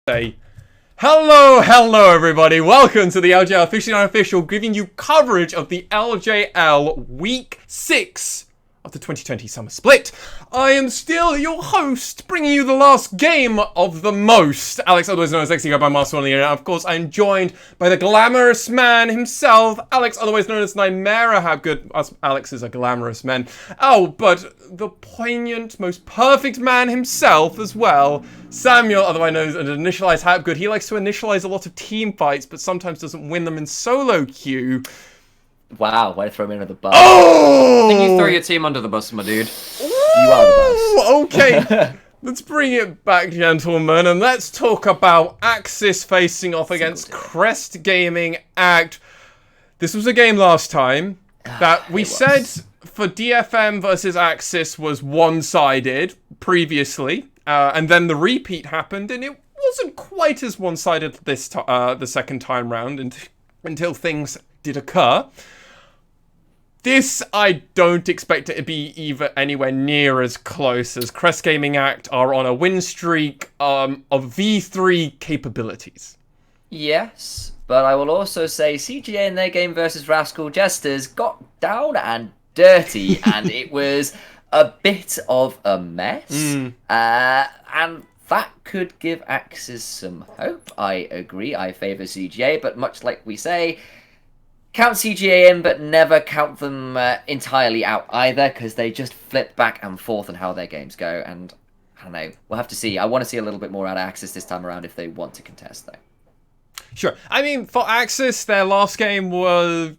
Say hello everybody, welcome to the LJL Official Unofficial, giving you coverage of the LJL Week 6 of the 2020 Summer Split. I am still your host, bringing you the last game of the most. Alex, otherwise known as XE by Master One, and of course I'm joined by the glamorous man himself, Alex, otherwise known as Nightmare. How good us Alex is a glamorous man. Oh, but the poignant, most perfect man himself as well, Samuel, otherwise known as Initialize Hapgood. He likes to initialize a lot of team fights, but sometimes doesn't win them in solo queue. Wow, way to throw me under the bus. Oh! I think you throw your team under the bus, my dude. You are the bus. Okay, let's bring it back, gentlemen, and let's talk about AXIZ facing off against Crest Gaming Act. This was a game last time that we said for DFM versus AXIZ was one-sided previously, and then the repeat happened, and it wasn't quite as one-sided this the second time round until things did occur. This, I don't expect it to be anywhere near as close, as Crest Gaming Act are on a win streak of V3 capabilities. Yes, but I will also say CGA in their game versus Rascal Jesters got down and dirty, and it was a bit of a mess. And that could give AXIZ some hope. I agree, I favour CGA, but much like we say, count CGA in, but never count them entirely out either, because they just flip back and forth on how their games go, and I don't know, we'll have to see. I want to see a little bit more out of AXIZ this time around if they want to contest, though. Sure. I mean, for AXIZ, their last game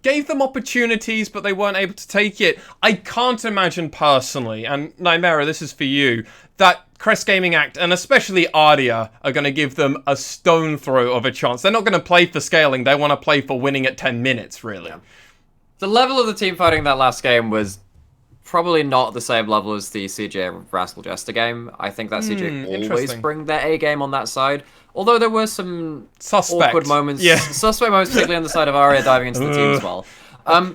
gave them opportunities, but they weren't able to take it. I can't imagine personally, and Nightmare, this is for you, that Crest Gaming Act, and especially Ardia, are going to give them a stone throw of a chance. They're not going to play for scaling, they want to play for winning at 10 minutes, really. Yeah. The level of the team fighting in that last game was probably not the same level as the CJ Rascal Jester game. I think that CJ always bring their A game on that side. Although there were some awkward moments, suspect moments, particularly on the side of Arya diving into the team as well.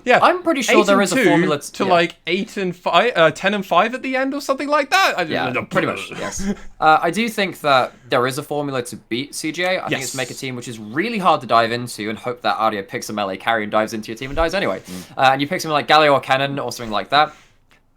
Yeah, I'm pretty sure there is a formula to like 8 and 5, 10 and 5 at the end or something like that. Yeah, pretty much. Yes. I do think that there is a formula to beat CGA. I think it's to make a team which is really hard to dive into and hope that Arya picks a melee carry and dives into your team and dies anyway. And you pick something like Galio or Cannon or something like that.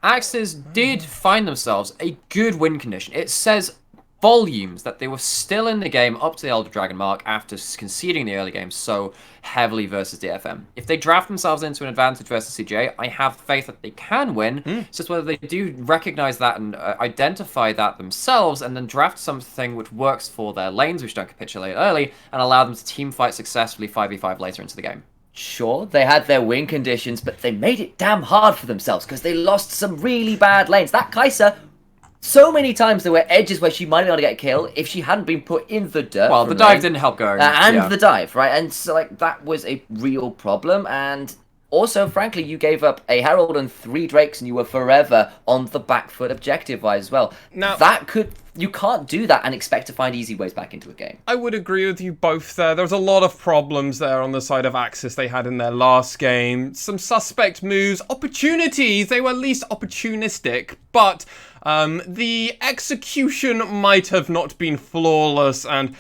AXIZ did find themselves a good win condition. It says volumes that they were still in the game up to the Elder Dragon mark after conceding the early game so heavily versus DFM. If they draft themselves into an advantage versus CJ, I have faith that they can win. It's just whether they do recognize that and identify that themselves and then draft something which works for their lanes, which don't capitulate early, and allow them to team fight successfully 5v5 later into the game. Sure, they had their win conditions, but they made it damn hard for themselves because they lost some really bad lanes. That Kai'Sa, so many times there were edges where she might have been able to get a kill if she hadn't been put in the dirt. Well, the dive didn't help going. The dive, right? And so, like, that was a real problem. And also, frankly, you gave up a Herald and 3 Drakes and you were forever on the back foot objective-wise as well. Now, you can't do that and expect to find easy ways back into a game. I would agree with you both there. There's a lot of problems there on the side of AXIZ they had in their last game. Some suspect moves, opportunities. They were at least opportunistic, but the execution might have not been flawless and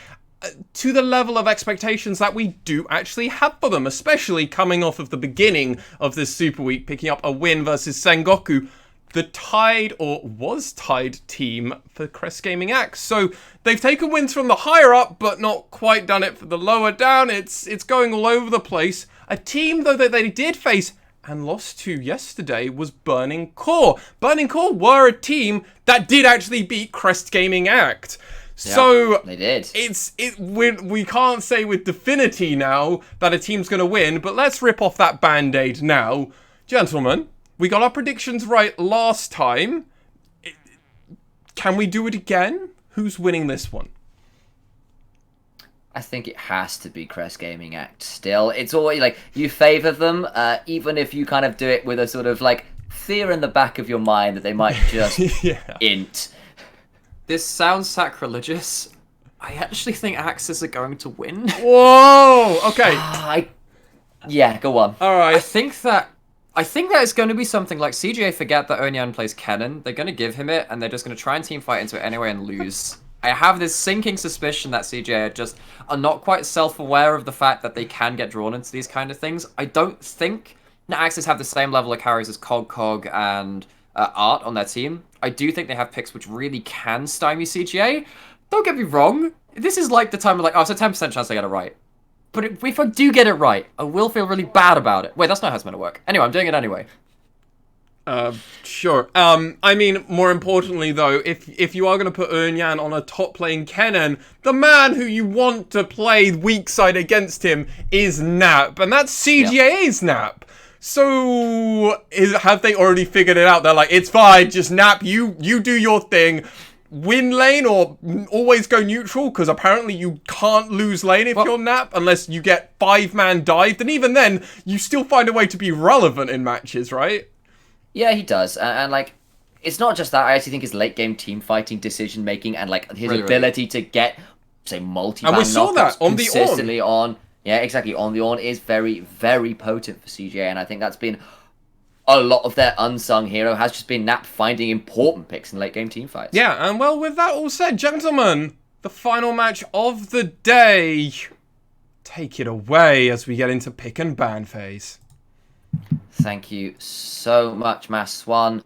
to the level of expectations that we do actually have for them, especially coming off of the beginning of this Super Week, picking up a win versus Sengoku, the tied, or was tied, team for Crest Gaming Act. So they've taken wins from the higher up, but not quite done it for the lower down. It's going all over the place. A team, though, that they did face and lost to yesterday was Burning Core. Burning Core were a team that did actually beat Crest Gaming Act. So they did. We can't say with definity now that a team's going to win, but let's rip off that band-aid now. Gentlemen, we got our predictions right last time. Can we do it again? Who's winning this one? I think it has to be Crest Gaming Act still. It's always like you favour them, even if you kind of do it with a sort of like fear in the back of your mind that they might just int. This sounds sacrilegious. I actually think AXIZ are going to win. Whoa! Okay. Yeah, go on. All right. I think that it's going to be something like CJ forget that Onyan plays Kennen. They're going to give him it, and they're just going to try and team fight into it anyway and lose. I have this sinking suspicion that CJ are not quite self-aware of the fact that they can get drawn into these kind of things. I don't think AXIZ have the same level of carries as Cog and Art on their team. I do think they have picks which really can stymie CGA. Don't get me wrong. This is like the time of like, oh, it's a 10% chance I get it right. But if I do get it right, I will feel really bad about it. Wait, that's not how it's meant to work. Anyway, I'm doing it anyway. Sure. I mean, more importantly though, if you are going to put Eunyan on a top lane Kennen, the man who you want to play weak side against him is Nap, and that's CGA's Nap. So, have they already figured it out? They're like, it's fine, just Nap, you do your thing. Win lane or always go neutral, because apparently you can't lose lane if you're Nap unless you get 5-man dived, and even then, you still find a way to be relevant in matches, right? Yeah, he does. And like, it's not just that. I actually think his late game team fighting, decision making, and like his ability to get, say, multi-ban knockouts consistently on. Yeah, exactly. On the on is very, very potent for CJ, and I think that's been a lot of their unsung hero has just been Nap finding important picks in late game team fights. Yeah, and well, with that all said, gentlemen, the final match of the day. Take it away as we get into pick and ban phase. Thank you so much, Mass Swan.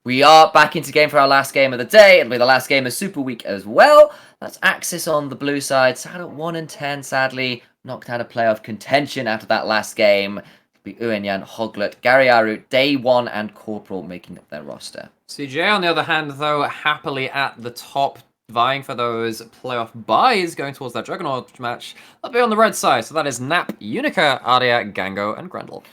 We are back into game for our last game of the day. It'll be the last game of Super Week as well. That's AXIZ on the blue side. Sad at 1-10, sadly. Knocked out of playoff contention after that last game. It'll be Eunyan, Hoglet, Gariaru, Day One, and Corporal making up their roster. CJ, on the other hand, though, happily at the top, vying for those playoff buys, going towards that Juggernaut match. That'll be on the red side. So that is Nap, Unica, Arya, Gango, and Grendel.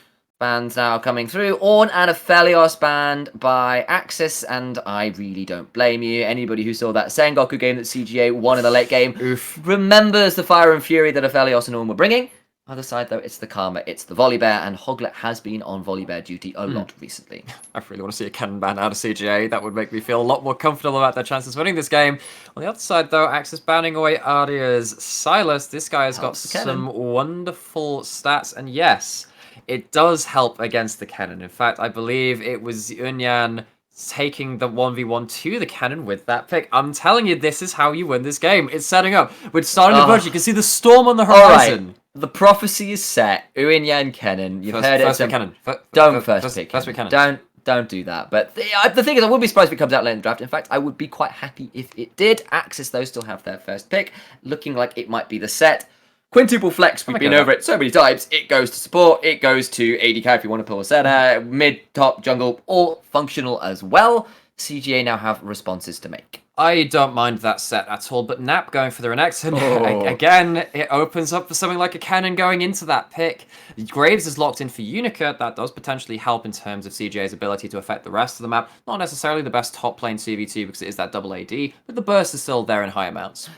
Bans now coming through. Ornn and Aphelios banned by AXIZ, and I really don't blame you. Anybody who saw that Sengoku game that CGA won in the late game remembers the fire and fury that Aphelios and Ornn were bringing. Other side, though, it's the Karma, it's the Volibear, and Hoglet has been on Volibear duty a lot recently. I really want to see a cannon ban out of CGA. That would make me feel a lot more comfortable about their chances of winning this game. On the other side, though, AXIZ banning away Arya's Silas. This guy has got some wonderful stats, and yes, it does help against the cannon. In fact, I believe it was Eunyan taking the 1v1 to the cannon with that pick. I'm telling you, this is how you win this game. It's setting up. We're starting to budge. You can see the storm on the horizon. Right. The prophecy is set. Eunyan Kennen. You've heard it. First pick cannon. Don't first pick cannon. Don't do that. But the thing is, I wouldn't be surprised if it comes out late in the draft. In fact, I would be quite happy if it did. AXIZ, though, still have their first pick. Looking like it might be the set. Quintuple flex, we've been over it so many times. It goes to support, it goes to AD carry if you want to pull a center, mid, top, jungle, all functional as well. CGA now have responses to make. I don't mind that set at all, but Nap going for the Renekton, again, it opens up for something like a cannon going into that pick. Graves is locked in for Unica. That does potentially help in terms of CGA's ability to affect the rest of the map. Not necessarily the best top lane CVT because it is that double AD, but the burst is still there in high amounts.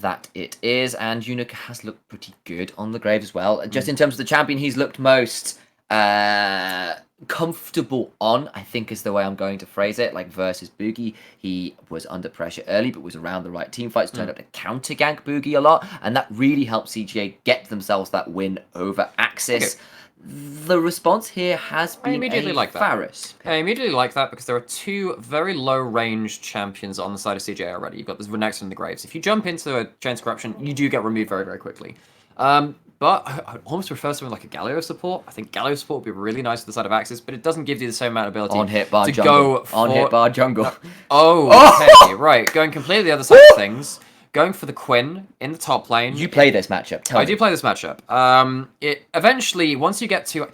That it is, and Unica has looked pretty good on the Grave as well. Just in terms of the champion, he's looked most comfortable on, I think is the way I'm going to phrase it. Like versus Boogie, he was under pressure early, but was around the right team fights, turned up to counter gank Boogie a lot, and that really helped CGA get themselves that win over AXIZ. Okay. The response here has been Varus. I immediately like that because there are two very low-range champions on the side of CJ already. You've got this Renekton and the Graves. If you jump into a Chains Corruption, you do get removed very, very quickly. But I almost prefer something like a Galio support. I think Galio support would be really nice to the side of AXIZ, but it doesn't give you the same amount of ability to go for... On hit bar jungle. Okay, right. Going completely the other side of things. Going for the Quinn in the top lane. You play this matchup. I do play this matchup. It eventually, once you get to...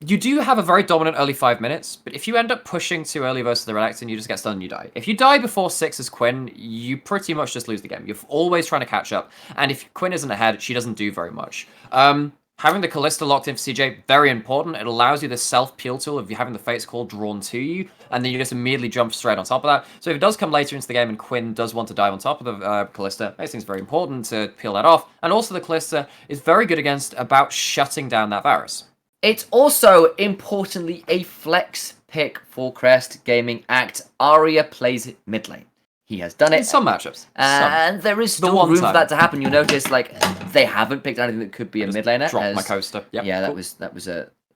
You do have a very dominant early 5 minutes, but if you end up pushing too early versus the Renekton, you just get stunned and you die. If you die before 6 as Quinn, you pretty much just lose the game. You're always trying to catch up, and if Quinn isn't ahead, she doesn't do very much. Having the Kalista locked in for CJ, very important. It allows you the self-peel tool of you having the Fate's Call drawn to you, and then you just immediately jump straight on top of that. So if it does come later into the game and Quinn does want to dive on top of the Kalista, I think it's very important to peel that off. And also the Kalista is very good against about shutting down that Varus. It's also, importantly, a flex pick for Crest Gaming Act. Arya plays it mid lane. He has done it. In some matchups. And there is still room for that to happen. You'll notice, like, they haven't picked anything that could be a mid laner. Drop my coaster. Yep, yeah, cool. that was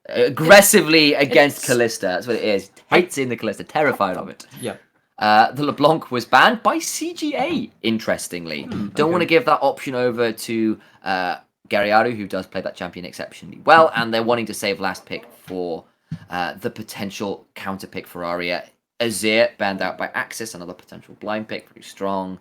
aggressively against Kalista. That's what it is. Hates in the Kalista. Terrified of it. Yeah. The LeBlanc was banned by CGA, interestingly. Don't want to give that option over to Gariaru, who does play that champion exceptionally well, and they're wanting to save last pick for the potential counter pick for Aria. Azir banned out by AXIZ, another potential blind pick, pretty strong.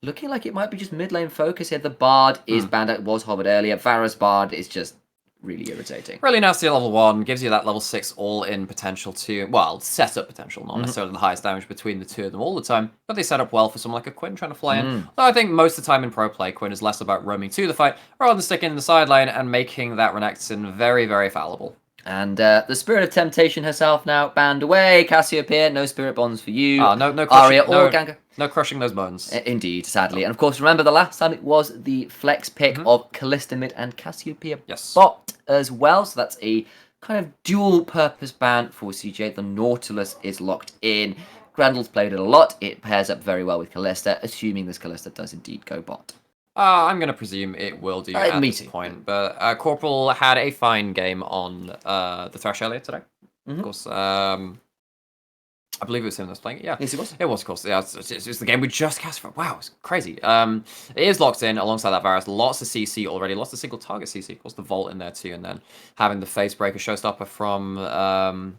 Looking like it might be just mid lane focus here. The Bard is banned out, was Hobbit earlier. Varus Bard is just really irritating. Really nasty at level 1, gives you that level 6 all-in potential too. Well, setup potential, not necessarily the highest damage between the two of them all the time, but they set up well for someone like a Quinn trying to fly in. Though I think most of the time in pro play, Quinn is less about roaming to the fight, rather than sticking in the sideline and making that Renekton very, very fallible. And the Spirit of Temptation herself now banned away. Cassiopeia, no Spirit Bonds for you. No crushing, Aria or Ganker. No crushing those bones. Indeed, sadly. And of course, remember the last time it was the flex pick of Kalista mid and Cassiopeia bot as well. So that's a kind of dual purpose ban for CJ. The Nautilus is locked in. Grandel's played it a lot. It pairs up very well with Kalista, assuming this Kalista does indeed go bot. I'm going to presume it will do at this point. But Corporal had a fine game on the Thresh earlier today. Of course, I believe it was him that was playing it. Yeah, Yes, it was. It was, of course. Yeah, it was the game we just cast for. Wow, it's crazy. It is locked in alongside that Varus. Lots of CC already. Lots of single target CC. Of course, the Vault in there too. And then having the Facebreaker Showstopper from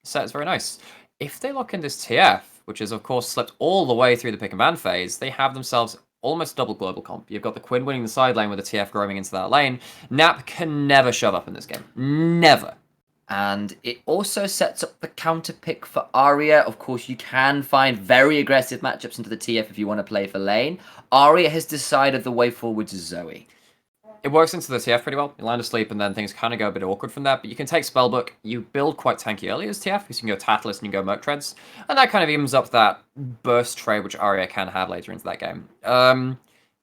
set is very nice. If they lock in this TF, which is, of course, slipped all the way through the pick and ban phase, they have themselves almost double global comp. You've got the Quinn winning the side lane with the TF growing into that lane. Nap can never shove up in this game. Never. And it also sets up the counter pick for Aria. Of course, you can find very aggressive matchups into the TF if you want to play for lane. Aria has decided the way forward is Zoe. It works into the TF pretty well. You land asleep and then things kind of go a bit awkward from that. But you can take Spellbook. You build quite tanky early as TF because you can go Tatalus and you can go Merc Treads. And that kind of evens up that burst trade which Aria can have later into that game.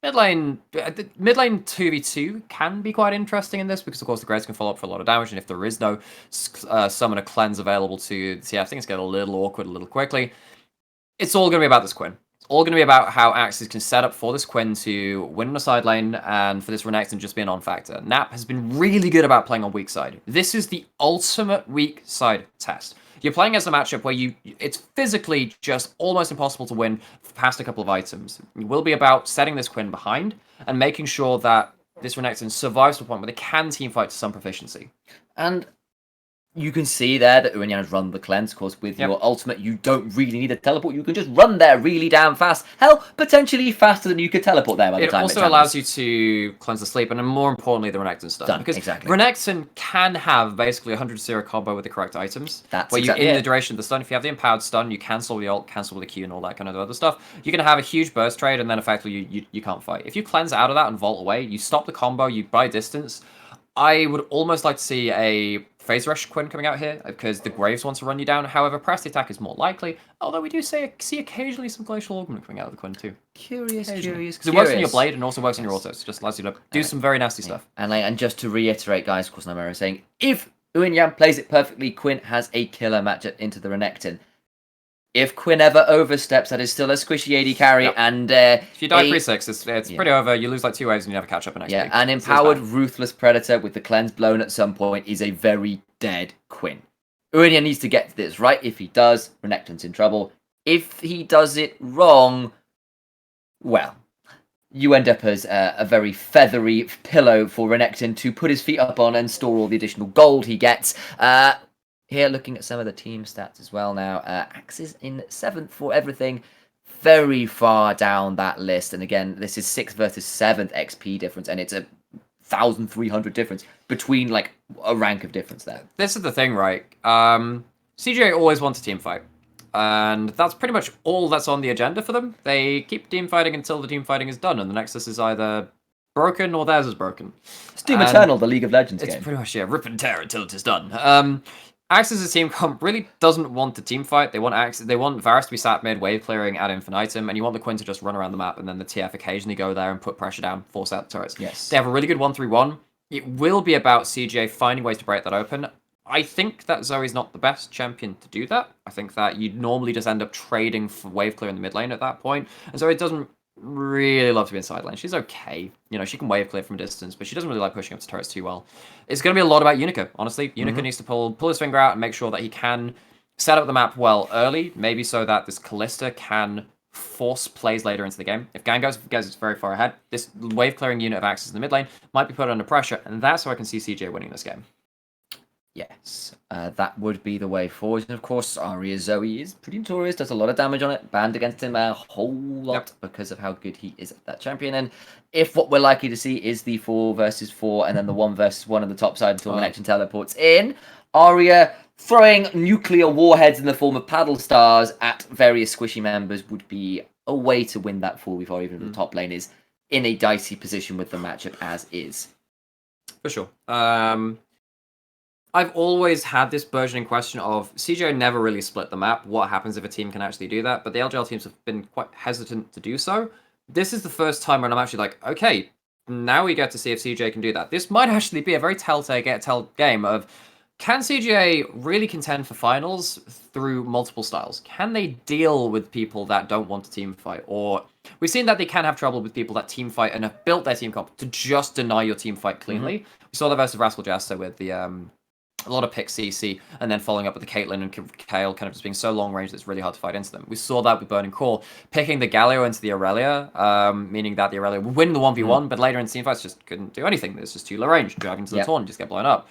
Mid lane 2v2 can be quite interesting in this because, of course, the Graves can follow up for a lot of damage. And if there is no Summoner Cleanse available to the TF, things get a little awkward a little quickly. It's all going to be about this Quinn. All going to be about how AXIZ can set up for this Quinn to win on the side lane and for this Renekton just be a non-factor. Nap has been really good about playing on weak side. This is the ultimate weak side test. You're playing as a matchup where it's physically just almost impossible to win past a couple of items. It will be about setting this Quinn behind and making sure that this Renekton survives to a point where they can teamfight to some proficiency. And you can see there that Uenyan has run the cleanse. Of course, with your ultimate, you don't really need a teleport. You can just run there really damn fast. Hell, potentially faster than you could teleport there by the time it also allows you to cleanse the sleep, and then more importantly, the Renekton stun. Because Renekton can have basically 100-0 combo with the correct items. That's where exactly in the duration of the stun, if you have the empowered stun, you cancel the ult, cancel with the Q, and all that kind of other stuff. You're going to have a huge burst trade, and then effectively you can't fight. If you cleanse out of that and vault away, you stop the combo, you buy distance. I would almost like to see a Phase Rush Quinn coming out here, because the Graves wants to run you down. However, press attack is more likely, although we do see occasionally some Glacial Augment coming out of the Quinn too. Curious. Because it works on your Blade and also works on your autos. It just allows you to do some very nasty stuff. And just to reiterate, guys, of course, Namara is saying, if Uenyan plays it perfectly, Quinn has a killer matchup into the Renekton. If Quinn ever oversteps, that is still a squishy AD carry, and if you die 3-6, it's pretty over. You lose like 2 waves and you never catch up in XP. Yeah, an empowered Ruthless Predator with the cleanse blown at some point is a very dead Quinn. Uenyan needs to get this right. If he does, Renekton's in trouble. If he does it wrong, well, you end up as a very feathery pillow for Renekton to put his feet up on and store all the additional gold he gets. Here, looking at some of the team stats as well now. AXIZ in 7th for everything. Very far down that list. And again, this is 6th versus 7th XP difference. And it's a 1,300 difference between, like, a rank of difference there. This is the thing, right? CJ always wants a team fight. And that's pretty much all that's on the agenda for them. They keep team fighting until the team fighting is done. And the Nexus is either broken or theirs is broken. It's Doom Eternal, the League of Legends game. It's pretty much, rip and tear until it is done. AXIZ's team comp really doesn't want the team fight. They want Varus to be sat mid, wave clearing ad infinitum, and you want the Quinn to just run around the map, and then the TF occasionally go there and put pressure down, force out the turrets. Yes. They have a really good 1-3-1. It will be about CJ finding ways to break that open. I think that Zoe's not the best champion to do that. I think that you'd normally just end up trading for wave clear in the mid lane at that point. And Zoe doesn't really love to be in side lane. She's okay. She can wave clear from a distance, but she doesn't really like pushing up to turrets too well. It's going to be a lot about Unico, honestly. Unico needs to pull his finger out and make sure that he can set up the map well early, maybe so that this Callista can force plays later into the game. If Gango goes very far ahead, this wave clearing unit of AXIZ in the mid lane might be put under pressure, and that's how I can see CJ winning this game. Yes, that would be the way forward. And of course, Arya Zoe is pretty notorious, does a lot of damage on it, banned against him a whole lot because of how good he is at that champion. And if what we're likely to see is the 4 versus 4 and then the 1 versus 1 on the top side until the connection teleports in, Arya throwing nuclear warheads in the form of paddle stars at various squishy members would be a way to win that 4v4, even if the top lane is in a dicey position with the matchup as is. For sure. I've always had this burgeoning question of CJ never really split the map. What happens if a team can actually do that? But the LJL teams have been quite hesitant to do so. This is the first time when I'm actually like, okay, now we get to see if CJ can do that. This might actually be a very telltale game of, can CJ really contend for finals through multiple styles? Can they deal with people that don't want to team fight? Or we've seen that they can have trouble with people that team fight and have built their team comp to just deny your team fight cleanly. We saw that versus Rascal Jester with the a lot of pick CC, and then following up with the Caitlyn and Kale kind of just being so long range that it's really hard to fight into them. We saw that with Burning Core, picking the Galio into the Aurelia, meaning that the Aurelia would win the 1v1, but later in team fights just couldn't do anything. It's just too low range, driving to the taunt, just get blown up.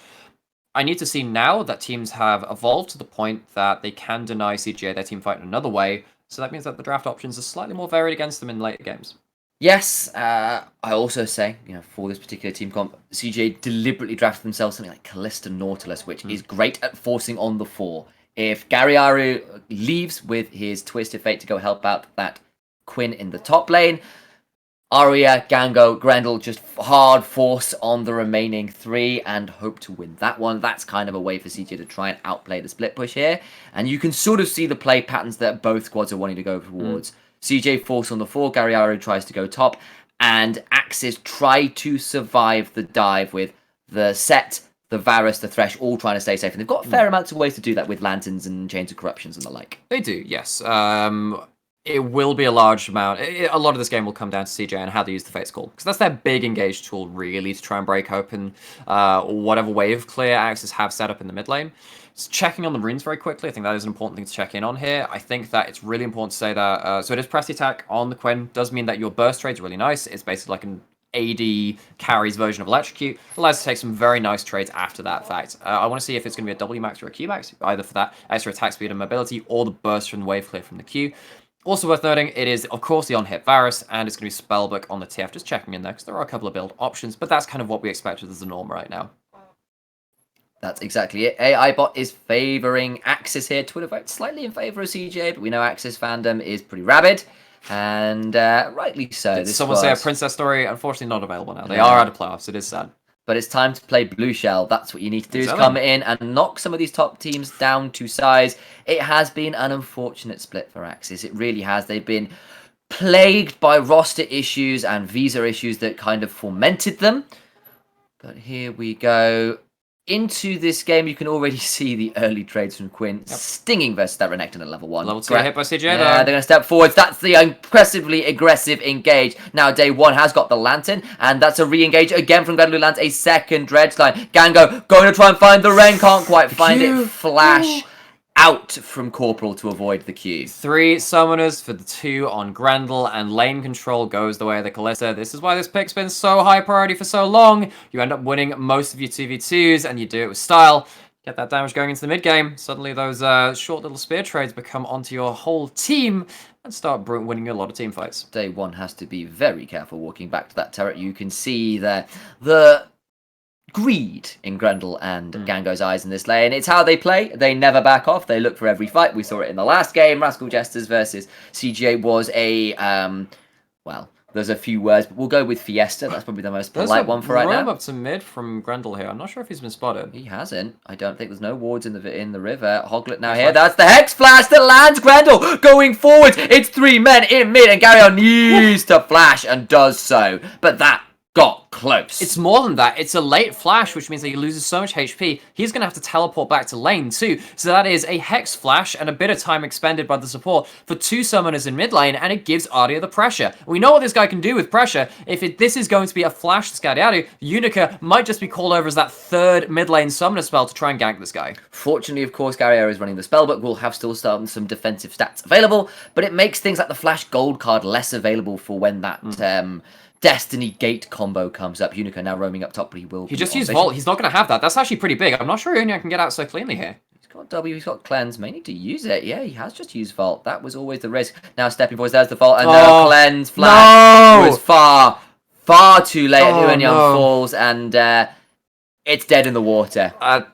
I need to see now that teams have evolved to the point that they can deny CGA their team fight in another way, so that means that the draft options are slightly more varied against them in later games. Yes, I also say, for this particular team comp, CJ deliberately drafted themselves something like Callista Nautilus, which is great at forcing on the 4. If Garyaru leaves with his Twisted Fate to go help out that Quinn in the top lane, Arya, Gango, Grendel just hard force on the remaining 3 and hope to win that one. That's kind of a way for CJ to try and outplay the split push here. And you can sort of see the play patterns that both squads are wanting to go towards. CJ force on the 4, Garyaru tries to go top, and AXIZ try to survive the dive with the Set, the Varus, the Thresh, all trying to stay safe. And they've got a fair amount of ways to do that with Lanterns and Chains of Corruptions and the like. They do, yes. It will be a large amount. A lot of this game will come down to CJ and how they use the Fate's Call, because that's their big engage tool, really, to try and break open whatever wave clear AXIZ have set up in the mid lane. Just checking on the runes very quickly, I think that is an important thing to check in on here. I think that it's really important to say that, so it is press the attack on the Quinn, does mean that your burst trades are really nice. It's basically like an AD carries version of Electrocute. Allows to take some very nice trades after that fact. I want to see if it's going to be a W max or a Q max, either for that extra attack speed and mobility, or the burst from the wave clear from the Q. Also worth noting, it is, of course, the on-hit Varus, and it's going to be Spellbook on the TF, just checking in there, because there are a couple of build options, but that's kind of what we expected as the norm right now. That's exactly it. AI-Bot is favouring AXIZ here. Twitter vote slightly in favour of CJ, but we know AXIZ fandom is pretty rabid, and rightly so. Did someone say a Princess Story? Unfortunately not available now. They are out of playoffs, it is sad. But it's time to play Blue Shell. That's what you need to do, is come in and knock some of these top teams down to size. It has been an unfortunate split for AXIZ. It really has. They've been plagued by roster issues and visa issues that kind of fomented them. But here we go. Into this game, you can already see the early trades from Quinn. Stinging versus that Renekton at level 1. Level 2 hit by CJ, yeah, they're going to step forwards. That's the impressively aggressive engage. Now, Day 1 has got the Lantern, and that's a re-engage again from Grendel, who lands a second Dredge line. Gango going to try and find the Ren, can't quite find it. Flash out from Corporal to avoid the Q. 3 summoners for the 2 on Grendel, and lane control goes the way of the Callista. This is why this pick's been so high priority for so long. You end up winning most of your 2v2s, and you do it with style. Get that damage going into the mid game. Suddenly those short little spear trades become onto your whole team and start winning a lot of team fights. Day 1 has to be very careful walking back to that turret. You can see there the greed in Grendel and Gango's eyes in this lane. It's how they play. They never back off. They look for every fight. We saw it in the last game. Rascal Jesters versus CGA was a, well, there's a few words, but we'll go with Fiesta. That's probably the most polite one for right now. Up to mid from Grendel here. I'm not sure if he's been spotted. He hasn't. I don't think there's no wards in the river. Hoglet now here. That's the Hex Flash that lands Grendel going forward. It's 3 men in mid, and Garyon needs to flash and does so. But that got close. It's more than that. It's a late flash, which means that he loses so much HP, he's going to have to teleport back to lane too. So that is a Hex flash and a bit of time expended by the support for 2 summoners in mid lane, and it gives Ardia the pressure. We know what this guy can do with pressure. If this is going to be a flash to Scariadu, Unica might just be called over as that 3rd mid lane summoner spell to try and gank this guy. Fortunately, of course, Garrier is running the spellbook. We'll have still some defensive stats available, but it makes things like the flash gold card less available for when that... Destiny Gate combo comes up. Unica now roaming up top, but he will... He just used Vault. He's not going to have that. That's actually pretty big. I'm not sure Unia can get out so cleanly here. He's got W, he's got Cleanse. May need to use it. Yeah, he has just used Vault. That was always the risk. Now stepping forwards, there's the Vault, and now Cleanse flash. It was far too late. Unia falls, and it's dead in the water. That's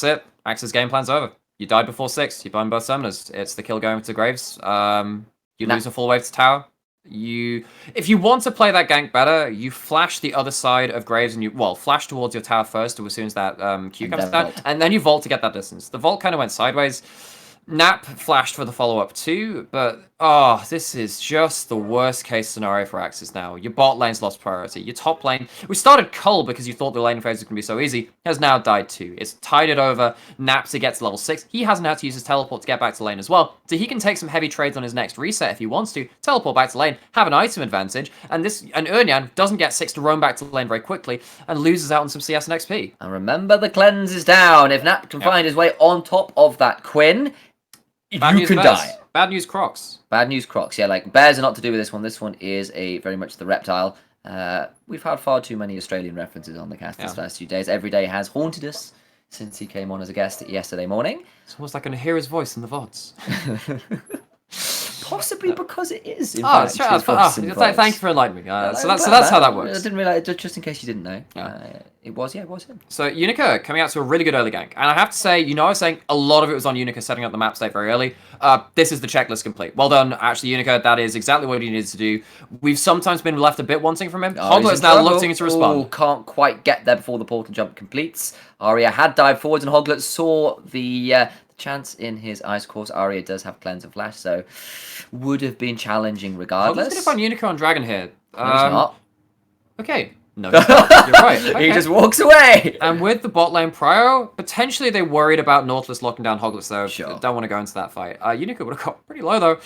it. AXIZ game plan's over. You died before 6. You bind both summoners. It's the kill going to Graves. You lose a full wave to tower. If you want to play that gank better, you flash the other side of Graves and flash towards your tower first as soon as that Q comes down, and then you vault to get that distance. The vault kind of went sideways. Nap flashed for the follow-up too, but this is just the worst case scenario for AXIZ now. Your bot lane's lost priority. Your top lane, we started Cull because you thought the lane phase was going to be so easy, has now died too. It's tied it over. Nap to get to level 6. He hasn't had to use his teleport to get back to lane as well, so he can take some heavy trades on his next reset if he wants to, teleport back to lane, have an item advantage, and Urnyan doesn't get 6 to roam back to lane very quickly, and loses out on some CS and XP. And remember, the cleanse is down. If Nap can find his way on top of that Quinn, you can die. Bad news, Crocs. Bad news, Crocs. Yeah, like, bears are not to do with this one. This one is very much the reptile. We've had far too many Australian references on the cast this last few days. Every day has haunted us since he came on as a guest yesterday morning. It's almost like I can hear his voice in the VODs. Possibly because it is. Thank you for enlightening me. So that's how that works. I didn't realize, just in case you didn't know. It was him. So Unica coming out to a really good early gank. And I have to say, I was saying a lot of it was on Unica setting up the map state very early. This is the checklist complete. Well done, actually, Unica. That is exactly what he needed to do. We've sometimes been left a bit wanting from him. Hoglet is now looking to respond. Can't quite get there before the portal jump completes. Arya had dived forwards, and Hoglet saw the chance in his ice course. Arya does have cleanse and flash, so would have been challenging regardless. Hoglet's going to find Unica on Dragon here. No, he's not. Okay. No, he's not. You're right. Okay. He just walks away. And with the bot lane prio, potentially they worried about Nautilus locking down Hoglet, though. Sure. Don't want to go into that fight. Unica would have got pretty low, though.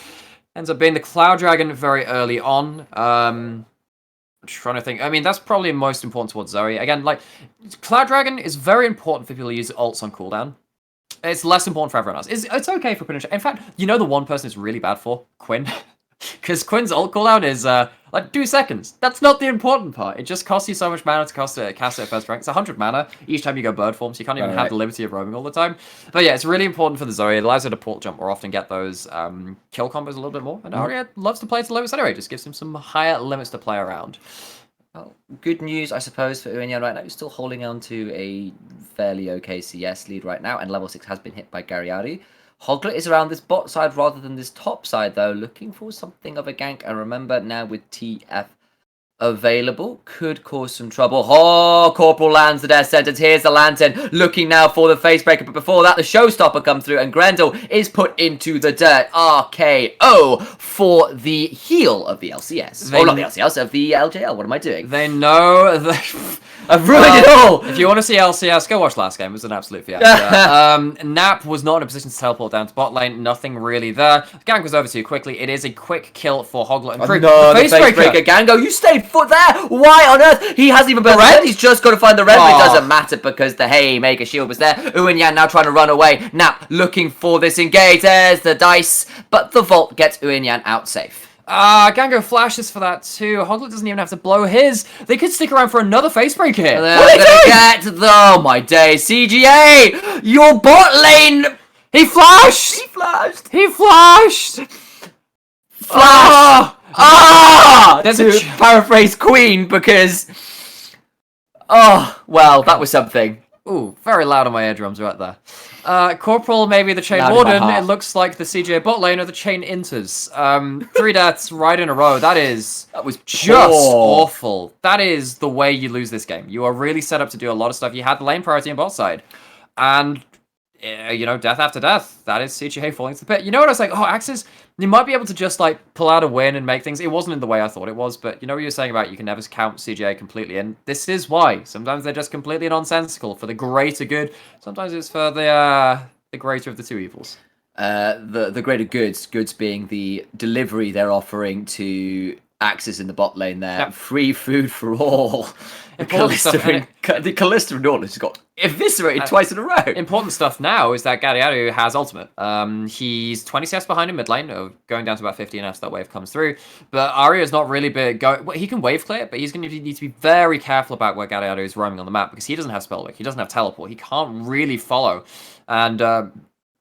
Ends up being the Cloud Dragon very early on. I'm trying to think. I mean, that's probably most important towards Zoe. Again, like, Cloud Dragon is very important for people who use ults on cooldown. It's less important for everyone else. It's okay for Quinn. In fact, the one person it's really bad for? Quinn. Because Quinn's ult cooldown is, like, 2 seconds. That's not the important part. It just costs you so much mana to cast it at first rank. It's 100 mana each time you go bird form, so you can't even have the liberty of roaming all the time. But yeah, it's really important for the Zoe. It allows her to port jump more often, get those kill combos a little bit more. And Arya loves to play to limits anyway. Just gives him some higher limits to play around. Well, good news, I suppose, for Uenyan right now. He's still holding on to a fairly okay CS lead right now, and level 6 has been hit by Garriari. Hoglet is around this bot side rather than this top side, though, looking for something of a gank. And remember, now with TF available, could cause some trouble. Oh, Corporal lands the death sentence. Here's the Lantern, looking now for the facebreaker. But before that, the Showstopper comes through, and Grendel is put into the dirt. RKO for the heal of the LCS. Not the LCS, of the LJL. What am I doing? They know that... I've ruined it all! If you want to see LCS, go watch last game. It was an absolute fiasco. Nap was not in a position to teleport down to bot lane. Nothing really there. The gank was over too quickly. It is a quick kill for Hoglet and Crew. No, the facebreaker. Gango, you stayed foot there! Why on earth? He hasn't even been red. He's just got to find the red, but it doesn't matter because the Haymaker shield was there. Uenyan now trying to run away. Nap looking for this engage. There's the dice, but the Vault gets Uenyan out safe. Gango flashes for that too. Hoglet doesn't even have to blow his. They could stick around for another facebreak here. Oh my days, CGA! Your bot lane! He flashed! He flashed! To paraphrase Queen, because... Oh, well, that was something. Ooh, very loud on my eardrums right there. Corporal, maybe the Chain Warden. It looks like the CGA bot lane or the Chain Inters. 3 deaths right in a row. That was just awful. That is the way you lose this game. You are really set up to do a lot of stuff. You had the lane priority on bot side. And, death after death. That is CGA falling to the pit. You know what I was like? Oh, AXIZ, They might be able to just, like, pull out a win and make things... It wasn't in the way I thought it was, but you know what you were saying about you can never count CGA completely in? This is why. Sometimes they're just completely nonsensical for the greater good. Sometimes it's for the greater of the two evils. The greater goods being the delivery they're offering to AXIZ in the bot lane there. Yep. Free food for all. The Kalista Nautilus has got eviscerated twice in a row. Important stuff now is that Gariaru has ultimate. He's 20 CS behind in mid lane, going down to about 50 as that wave comes through. But Arya's not really big. He can wave clear, but he's going to need to be very careful about where Gariaru is roaming on the map because he doesn't have spellbook, he doesn't have teleport, he can't really follow. And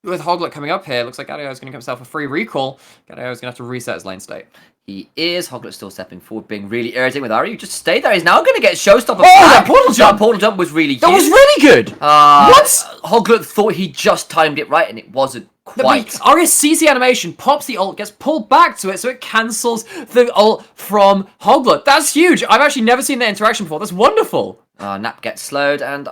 with Hoglet coming up here, it looks like Gariaru is going to give himself a free recall. Gariaru is going to have to reset his lane state. He is. Hoglet still stepping forward, being really irritating with Arya. You just stay there. He's now going to get showstopper. Oh, that portal jump! That portal jump was really That cute. was really good! What? Hoglet thought he just timed it right, and it wasn't quite. Arya sees the animation, pops the ult, gets pulled back to it, so it cancels the ult from Hoglet. That's huge! I've actually never seen that interaction before. That's wonderful! Nap gets slowed, and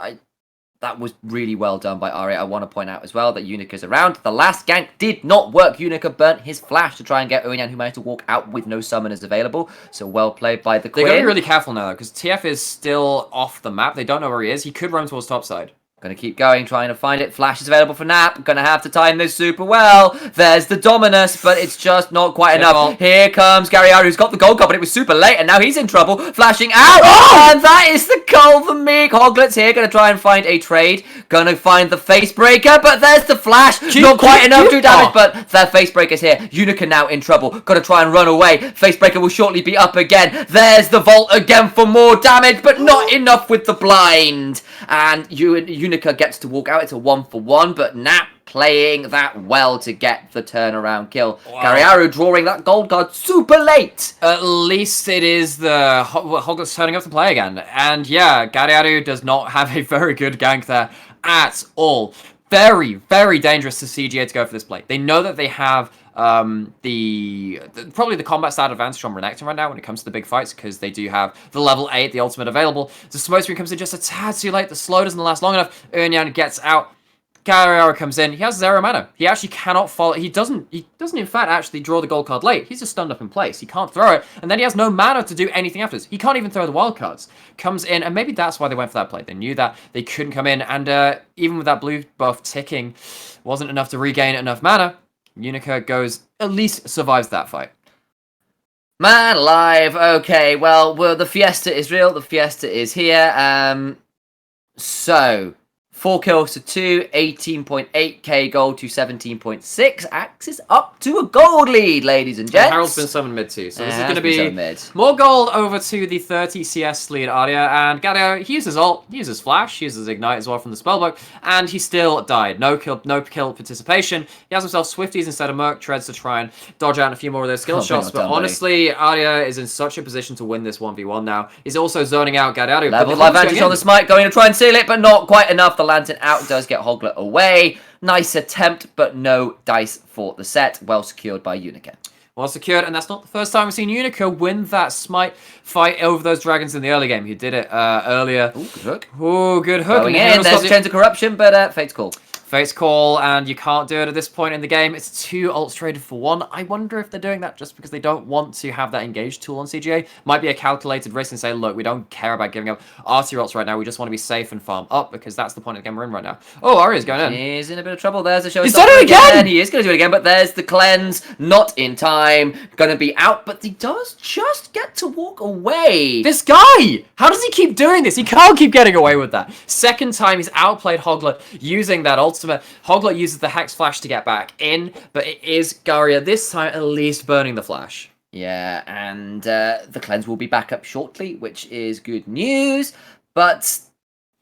that was really well done by Arya. I want to point out as well that Unica's around. The last gank did not work. Unica burnt his flash to try and get Uyan, who managed to walk out with no summoners available. So well played by the Queen. They're going to be really careful now, though, because TF is still off the map. They don't know where he is. He could roam towards topside. Gonna keep going, trying to find it. Flash is available for Nap. Gonna have to time this super well. There's the Dominus, but it's just not quite enough. Here comes Gariaru, who's got the gold cup, but it was super late, and now he's in trouble. Flashing out, and that is the goal for Meek. Hoglet's here, gonna try and find a trade. Gonna find the face breaker, but there's the flash. Not quite enough to damage, but the face breaker's here. Unica now in trouble. Gotta try and run away. Face breaker will shortly be up again. There's the vault again for more damage, but not enough with the blind. And Unica gets to walk out. It's a 1-for-1, but Nap playing that well to get the turnaround kill. Wow. Gariaru drawing that gold card super late. At least it is the Hoglet's turning up to play again. And yeah, Gariaru does not have a very good gank there at all. Very, very dangerous to CGA to go for this play. They know that they have probably the combat style advantage on Renekton right now when it comes to the big fights, because they do have the level 8, the ultimate available. The smoke screen comes in just a tad too late. The slow doesn't last long enough. Unyan gets out. Gariaru comes in. He has 0 mana. He actually cannot follow. He doesn't in fact actually draw the gold card late. He's just stunned up in place. He can't throw it, and then he has no mana to do anything afterwards. He can't even throw the wild cards. Comes in, and maybe that's why they went for that play. They knew that they couldn't come in, and even with that blue buff ticking, wasn't enough to regain enough mana. Unica goes, at least survives that fight. Man alive. Okay, well, the Fiesta is real. The Fiesta is here. So 4 kills to 2, 18.8k gold to 17.6. AXIZ up to a gold lead, ladies and gents. Harold's been summoned mid too, so this is going to be more gold over to the 30 CS lead Arya. And Gariaru, he uses ult, he uses flash, he uses ignite as well from the spellbook, and he still died. No kill participation. He has himself Swifties instead of Merc Treads to try and dodge out a few more of those skill shots. But honestly, Arya is in such a position to win this 1v1 now. He's also zoning out Gariaru. Level advantage on the smite, going to try and seal it, but not quite enough. The lantern out does get Hoglet away. Nice attempt, but no dice for the set. Well secured by Unica. Well secured, and that's not the first time we've seen Unica win that smite fight over those dragons in the early game. He did it earlier. Ooh, good hook. Ooh, good hook. Going in, there's a chance of corruption, but Fate's call. Fate's call, and you can't do it at this point in the game. It's 2 ults traded for 1. I wonder if they're doing that just because they don't want to have that engaged tool on CGA. Might be a calculated risk and say, look, we don't care about giving up our 2 ults right now. We just want to be safe and farm up because that's the point of the game we're in right now. Oh, Arya's going in. He's in a bit of trouble. There's a show. He's done it again! He is going to do it again, but there's the cleanse. Not in time. Going to be out, but he does just get to walk away. This guy! How does he keep doing this? He can't keep getting away with that. Second time he's outplayed Hoglet using that ultimate. Hoglet uses the Hex Flash to get back in, but it is Garia this time at least burning the Flash. Yeah, and the cleanse will be back up shortly, which is good news, but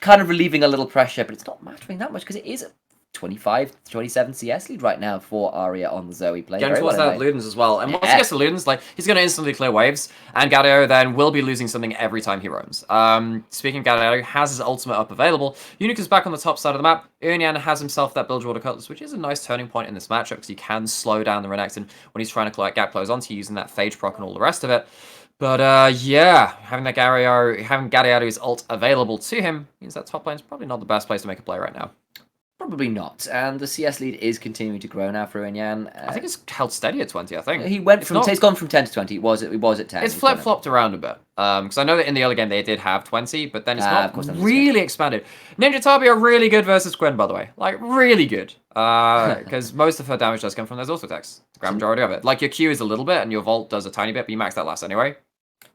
kind of relieving a little pressure, but it's not mattering that much because it is 25, 27 CS lead right now for Arya on the Zoe play. Getting towards that Ludens as well. And once he gets to Ludens, like, he's going to instantly clear waves, and Gariaru then will be losing something every time he roams. Speaking of Gariaru, has his ultimate up available. Unica's back on the top side of the map. Unyan has himself that Bilgewater Cutlass, which is a nice turning point in this matchup because he can slow down the Renekton when he's trying to gap close onto using that Phage proc and all the rest of it. But yeah, having Gariaru's ult available to him means that top lane's probably not the best place to make a play right now. Probably not. And the CS lead is continuing to grow now for Unyan. I think it's held steady at 20, I think. He's gone from 10 to 20. It was at 10. It's flip-flopped around a bit. Because I know that in the early game they did have 20, but then it's not really expanded. Ninja Tabi are really good versus Quinn, by the way. Like, really good. Because most of her damage does come from those auto attacks. The grand majority of it. Like, your Q is a little bit, and your Volt does a tiny bit, but you max that last anyway.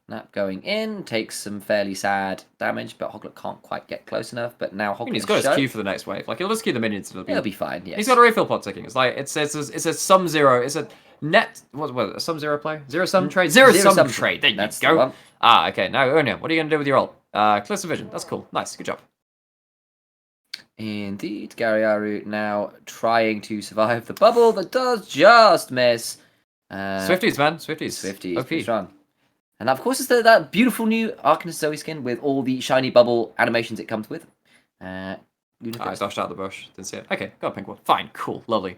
Nap going in, takes some fairly sad damage, but Hoglet can't quite get close enough. But now Hoglet he's got his Q for the next wave. Like, he'll just Q the minions. It'll be fine, yes. He's got a refill pot ticking. It's like, it's a sum zero. It's a net, what a sum zero play? Zero sum trade? Zero sum trade. There you go. Okay, now Urnia, what are you going to do with your ult? Close vision. That's cool. Nice, good job. Indeed, Garyaru now trying to survive the bubble that does just miss. Swifties, man. Swifties. Pretty strong. And of course, it's that beautiful new Arcanist Zoe skin with all the shiny bubble animations it comes with. I dashed out the bush. Didn't see it. Okay, got a pink one. Fine, cool, lovely.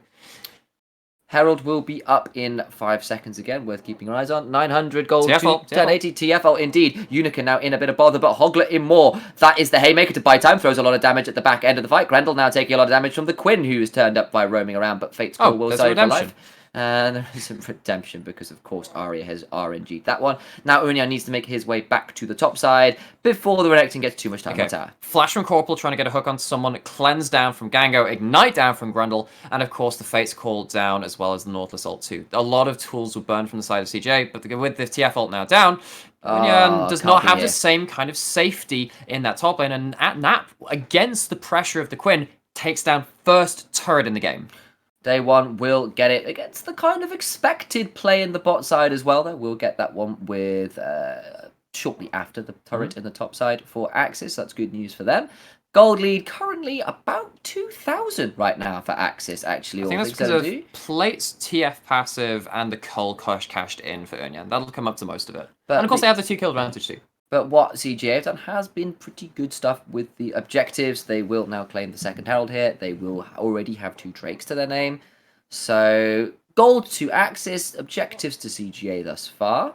Herald will be up in 5 seconds again, worth keeping your eyes on. 900 gold to TFL. 1080. TFL indeed. Unica now in a bit of bother, but Hoglet in more. That is the Haymaker to buy time. Throws a lot of damage at the back end of the fight. Grendel now taking a lot of damage from the Quinn, who's turned up by roaming around, but Fate's Call will save her life. And there is some redemption because, of course, Arya has RNG'd that one. Now Unyan needs to make his way back to the top side before the Renekton gets too much time on the tower. Flash from Corporal trying to get a hook on someone. Cleanse down from Gango. Ignite down from Grundle. And, of course, the Fate's Call down as well as the Nautilus ult too. A lot of tools were burned from the side of CJ, but with the TF ult now down, Unyan does not have the same kind of safety in that top lane. And at Nap, against the pressure of the Quinn, takes down first turret in the game. Day one will get it against the kind of expected play in the bot side as well, though. We'll get that one with shortly after the turret in the top side for AXIZ. That's good news for them. Gold lead currently about 2,000 right now for AXIZ, actually. I think that's because of Plate's TF passive and the Cull cashed in for Unyan. That'll come up to most of it. But and of course, they have the 2-kill advantage too. But what CGA have done has been pretty good stuff with the objectives. They will now claim the second Herald here. They will already have 2 Drakes to their name. So, gold to AXIZ, objectives to CGA thus far.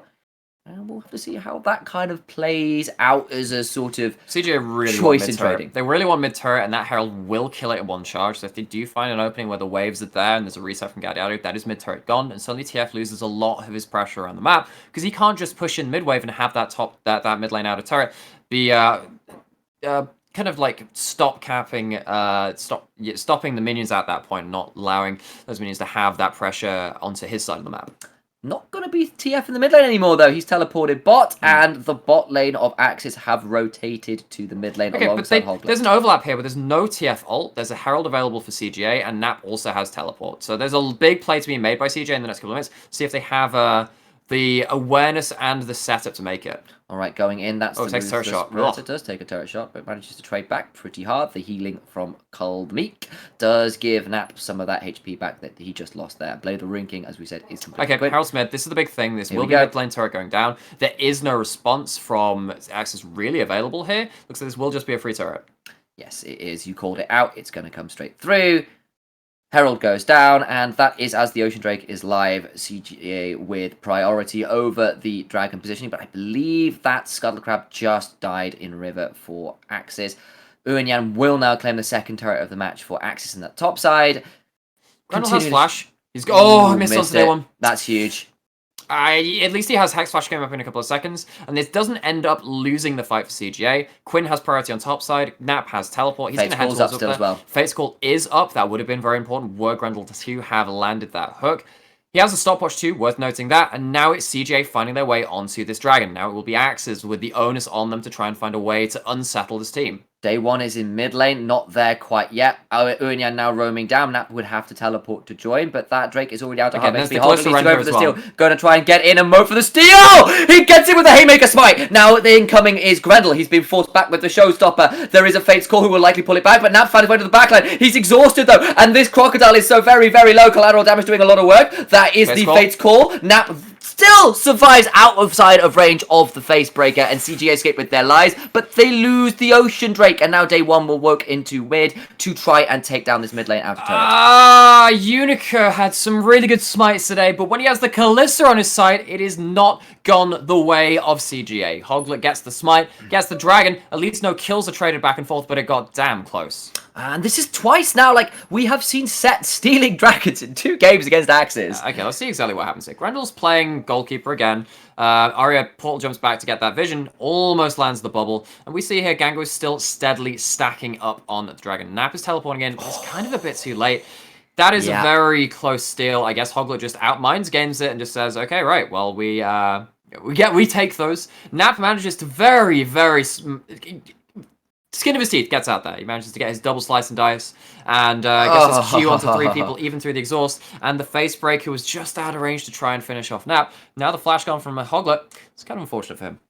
And we'll have to see how that kind of plays out as a sort of CGA really choice in trading. They really want mid-turret, and that Herald will kill it in one charge. So if they do find an opening where the waves are there and there's a reset from Garyaru, that is mid-turret gone. And suddenly TF loses a lot of his pressure around the map because he can't just push in mid-wave and have that that mid lane outer turret be kind of like stopping the minions at that point, not allowing those minions to have that pressure onto his side of the map. Not going to be TF in the mid lane anymore, though. He's teleported bot, and the bot lane of AXIZ have rotated to the mid lane alongside Hoglet. There's an overlap here, but there's no TF ult. There's a Herald available for CGA, and Nap also has teleport. So there's a big play to be made by CGA in the next couple of minutes. See if they have the awareness and the setup to make it. All right, going in. That's it takes a turret shot. It does take a turret shot, but manages to trade back pretty hard. The healing from Cold Meek does give Nap some of that HP back that he just lost there. Blade of the Ruin King, as we said, is completely okay. Herald Smith, this is the big thing. This will be mid lane turret going down. There is no response from AXIZ really available here. Looks like this will just be a free turret. Yes, it is. You called it out. It's going to come straight through. Herald goes down, and that is as the Ocean Drake is live. CGA with priority over the Dragon positioning, but I believe that Scuttle Crab just died in River for AXIZ. Unyan will now claim the second turret of the match for AXIZ in that top side. Grendel has flash. I missed on today one. That's huge. At least he has Hex Flash coming up in a couple of seconds, and this doesn't end up losing the fight for CGA. Quinn has priority on top side. Nap has teleport. He's going to head towards up there. As well. Fate's Call is up. That would have been very important were Grendel to have landed that hook. He has a stopwatch too, worth noting that, and now it's CGA finding their way onto this dragon. Now it will be AXIZ with the onus on them to try and find a way to unsettle this team. Day one is in mid lane, not there quite yet. Unyan now roaming down. Nap would have to teleport to join, but that Drake is already out of half HP. Hoglet needs to go for the steal. Going to try and get in and moat for the steal! He gets it with the Haymaker Smite! Now the incoming is Grendel. He's been forced back with the Showstopper. There is a Fate's Call who will likely pull it back, but Nap found his way to the backline. He's exhausted though, and this Crocodile is so very, very low. Collateral damage doing a lot of work. That is the Fate's Call. Nap still survives outside of range of the Face Breaker, and CGA escape with their lives, but they lose the Ocean Drake, and now Day One will walk into mid to try and take down this mid lane outer turret. Unica had some really good smites today, but when he has the Kalista on his side, it is not gone the way of CGA. Hoglet gets the smite, gets the dragon, at least no kills are traded back and forth, but it got damn close. And this is twice now. Like, we have seen Set stealing dragons in 2 games against AXIZ. Okay, let's see exactly what happens here. Grendel's playing goalkeeper again. Arya portal jumps back to get that vision, almost lands the bubble. And we see here Gango is still steadily stacking up on the dragon. Nap is teleporting in, but it's kind of a bit too late. That is a very close steal. I guess Hoglet just outminds games it and just says, okay, right, well, we take those. Nap manages to very, very... skin of his teeth gets out there. He manages to get his double slice and dice and gets his Q onto 3 people, even through the exhaust. And the face break, who was just out of range to try and finish off Nap. Now the flash gone from Hoglet. It's kind of unfortunate for him.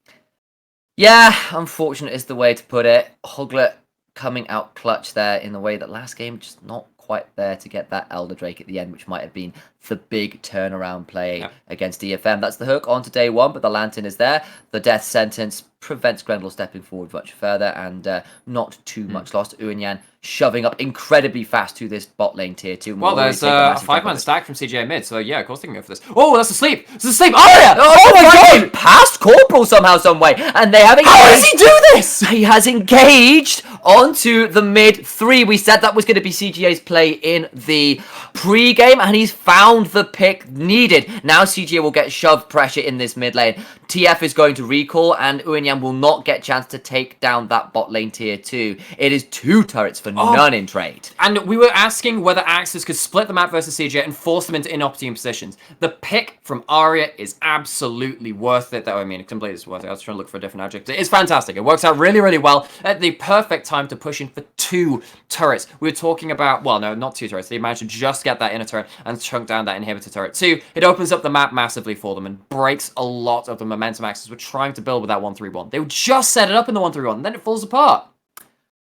Yeah, unfortunate is the way to put it. Hoglet coming out clutch there in the way that last game, just not quite there to get that Elder Drake at the end, which might have been the big turnaround play against DFM. That's the hook onto day 1, but the Lantern is there. The death sentence prevents Grendel stepping forward much further, and not too much lost. Uinyan shoving up incredibly fast to this bot lane tier 2. Well, there's a 5-man stack from CGA mid, so yeah, of course they can go for this. Oh, that's a sleep! It's a sleep! Oh, yeah! Oh my god! Past Corporal somehow, some way, and they have engaged. How does he do this? He has engaged onto the mid 3. We said that was going to be CGA's play in the pre-game, and he's found the pick needed. Now CGA will get shove pressure in this mid lane. TF is going to recall, and Uinyan will not get chance to take down that bot lane tier 2. It is 2 turrets for none in trade. And we were asking whether AXIZ could split the map versus CGA and force them into inopportune positions. The pick from Arya is absolutely worth it. I mean, completely is worth it. I was trying to look for a different adjective. It's fantastic. It works out really, really well at the perfect time to push in for 2 turrets. We were talking about, well, no, not 2 turrets. They managed to just get that inner turret and chunk down that inhibitor turret 2. It opens up the map massively for them and breaks a lot of the momentum AXIZ were trying to build with that 1-3-1. They would just set it up in the 1-3-1, and then it falls apart.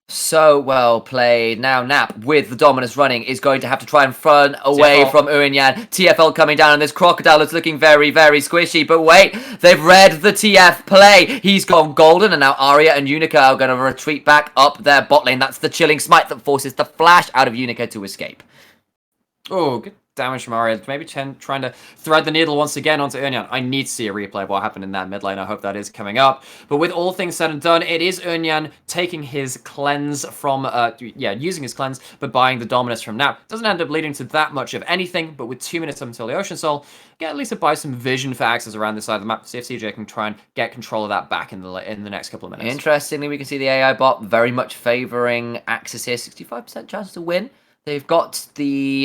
So well played. Now Nap, with the Dominus running, is going to have to try and run away from Uinyan. TFL coming down, and this Crocodile is looking very, very squishy. But wait, they've read the TF play. He's gone golden, and now Arya and Unica are going to retreat back up their bot lane. That's the chilling smite that forces the flash out of Unica to escape. Oh, good damage from Arya. Maybe trying to thread the needle once again onto Uinyan. I need to see a replay of what happened in that mid lane. I hope that is coming up. But with all things said and done, it is Uinyan taking his cleanse from, using his cleanse, but buying the Dominus from Nap. Doesn't end up leading to that much of anything, but with 2 minutes up until the Ocean Soul, get at least to buy some vision for AXIZ around this side of the map to see if CJ can try and get control of that back in the next couple of minutes. Interestingly, we can see the AI bot very much favouring AXIZ here. 65% chance to win. They've got the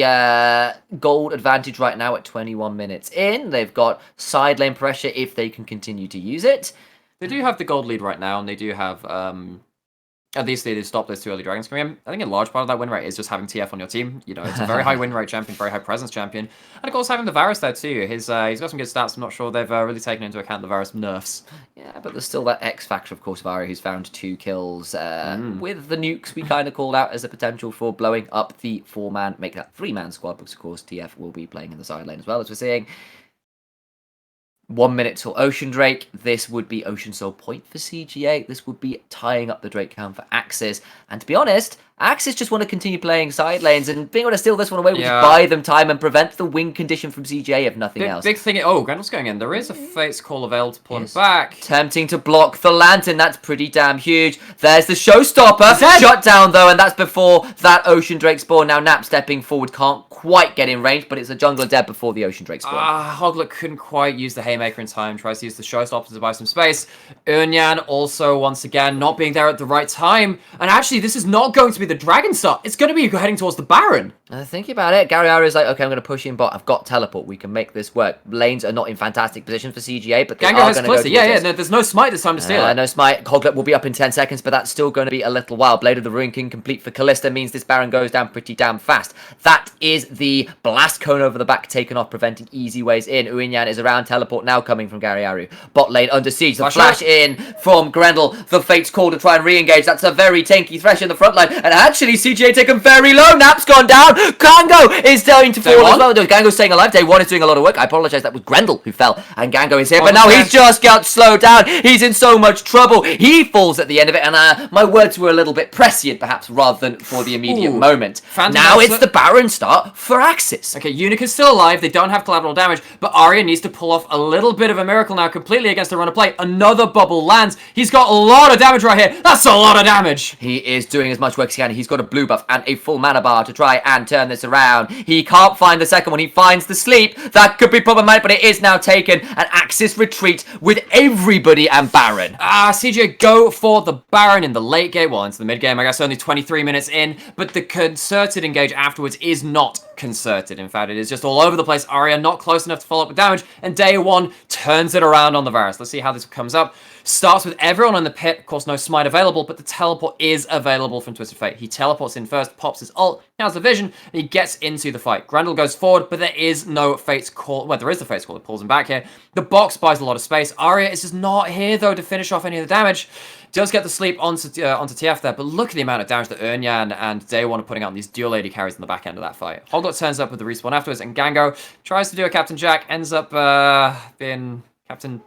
gold advantage right now at 21 minutes in. They've got side lane pressure if they can continue to use it. They do have the gold lead right now, and they do have... at least they did stop those 2 early dragons coming in. I think a large part of that win rate is just having TF on your team. You know, it's a very high win rate champion, very high presence champion. And of course, having the Varus there too. He's got some good stats. I'm not sure they've really taken into account the Varus nerfs. Yeah, but there's still that X factor, of course, of Arya, who's found 2 kills. With the nukes, we kind of called out as a potential for blowing up the 4-man, make that 3-man squad, because of course TF will be playing in the side lane as well, as we're seeing. 1 minute till Ocean Drake. This would be Ocean Soul point for CGA. This would be tying up the Drake count for AXIZ. And to be honest, AXIZ just want to continue playing side lanes, and being able to steal this one away will just buy them time and prevent the win condition from CGA, if nothing else. Big thing. Oh, Grendel's going in. There is a Fate's Call available to pull him back. Tempting to block the Lantern. That's pretty damn huge. There's the Showstopper. Shut down, though, and that's before that Ocean Drake spawn. Now Nap stepping forward, can't quite get in range, but it's a jungler dead before the Ocean Drake spawn. Hoglet couldn't quite use the Haymaker in time. Tries to use the Showstopper to buy some space. Uinyan also, once again, not being there at the right time. And actually, this is not going to be the Dragon start. It's going to be heading towards the Baron. Thinking about it, Gary Arya is like, okay, I'm going to push in bot. I've got teleport. We can make this work. Lanes are not in fantastic position for CGA, but they are going to go. No, there's no smite this time to steal it. No smite. Hoglet will be up in 10 seconds, but that's still going to be a little while. Blade of the Ruin King complete for Callista means this Baron goes down pretty damn fast. That is the blast cone over the back taken off, preventing easy ways in. Uinyan is around. Teleport now coming from Gary Arya. Bot lane under siege. The flash in from Grendel. The Fate's Call to try and re-engage. That's a very tanky Thresh in the front line. And actually, CGA taken very low. Nap's gone down. Gango is starting to fall as one? well. No, Gango's staying alive. Day one is doing a lot of work. I apologize, that was Grendel who fell. And Gango is here, but now he's just got slowed down. He's in so much trouble. He falls at the end of it, and my words were a little bit prescient, perhaps, rather than for the immediate moment. Now it's the Baron start for AXIZ. Okay, Unica's still alive. They don't have collateral damage, but Arya needs to pull off a little bit of a miracle now, completely against the run of play. Another bubble lands. He's got a lot of damage right here. That's a lot of damage. He is doing as much work as he can. He's got a blue buff and a full mana bar to try and turn this around. He can't find the second one. He finds the sleep. That could be problematic, but it is now taken. And AXIZ retreat with everybody and Baron. CJ go for the Baron in the late game. Well, into the mid game, I guess, only 23 minutes in. But the concerted engage afterwards is not concerted. In fact, it is just all over the place. Arya not close enough to follow up with damage. And Day One turns it around on the Varus. Let's see how this comes up. Starts with everyone in the pit. Of course, no smite available, but the teleport is available from Twisted Fate. He teleports in first, pops his ult, has the vision, and he gets into the fight. Grendel goes forward, but there is no Fate's Call. Well, there is the Fate's Call. It pulls him back here. The box buys a lot of space. Arya is just not here, though, to finish off any of the damage. Does get the sleep onto TF there, but look at the amount of damage that Ernyan and Day One are putting out on these dual AD carries in the back end of that fight. Hoglet turns up with the respawn afterwards, and Gango tries to do a Captain Jack, ends up being Captain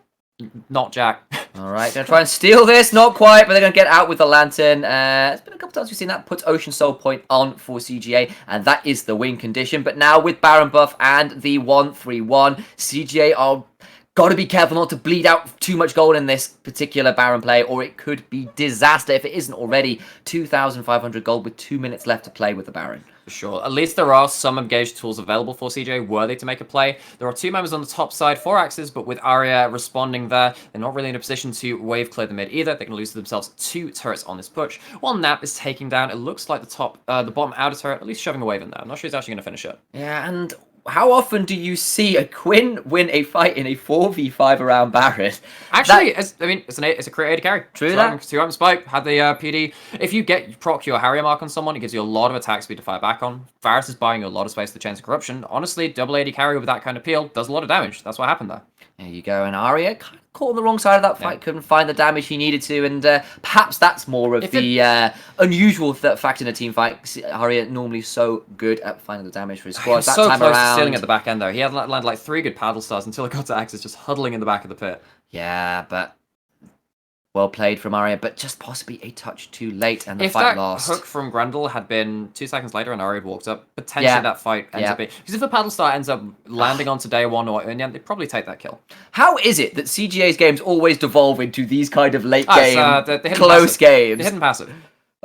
not Jack. Alright, gonna try and steal this. Not quite, but they're gonna get out with the lantern. It's been a couple times we've seen that. Puts Ocean Soul Point on for CGA, and that is the win condition. But now with Baron buff and the 1-3-1, CGA are gotta be careful not to bleed out too much gold in this particular Baron play, or it could be disaster if it isn't already. 2,500 gold with 2 minutes left to play with the Baron. For sure. At least there are some engaged tools available for CJ were they to make a play. There are two members on the top side for AXIZ, but with Arya responding there, they're not really in a position to wave clear the mid either. They can lose themselves 2 turrets on this push. While Nap is taking down, it looks like the bottom outer turret, at least shoving a wave in there. I'm not sure he's actually going to finish it. Yeah, and how often do you see a Quinn win a fight in a 4v5 around Baron? Actually, it's a created carry. True that. 2 item spike, had the PD. If you proc your Harrier mark on someone, it gives you a lot of attack speed to fire back on. Varus is buying you a lot of space to Chains of Corruption. Honestly, double AD carry with that kind of peel does a lot of damage. That's what happened there. There you go, and Arya kind of caught on the wrong side of that fight, couldn't find the damage he needed to, and perhaps that's more of the unusual fact in a team fight. Arya normally so good at finding the damage for his squad. That so time close around, to stealing at the back end though. He had landed like 3 good paddle stars until it got to AXIZ just huddling in the back of the pit. Yeah, but well played from Arya, but just possibly a touch too late, and the fight lost. If that hook from Grendel had been 2 seconds later and Arya had walked up, potentially that fight ends up being... Because if the paddle star ends up landing onto Day One or Ernyan, they'd probably take that kill. How is it that CGA's games always devolve into these kind of late game, the close games? The hidden passive.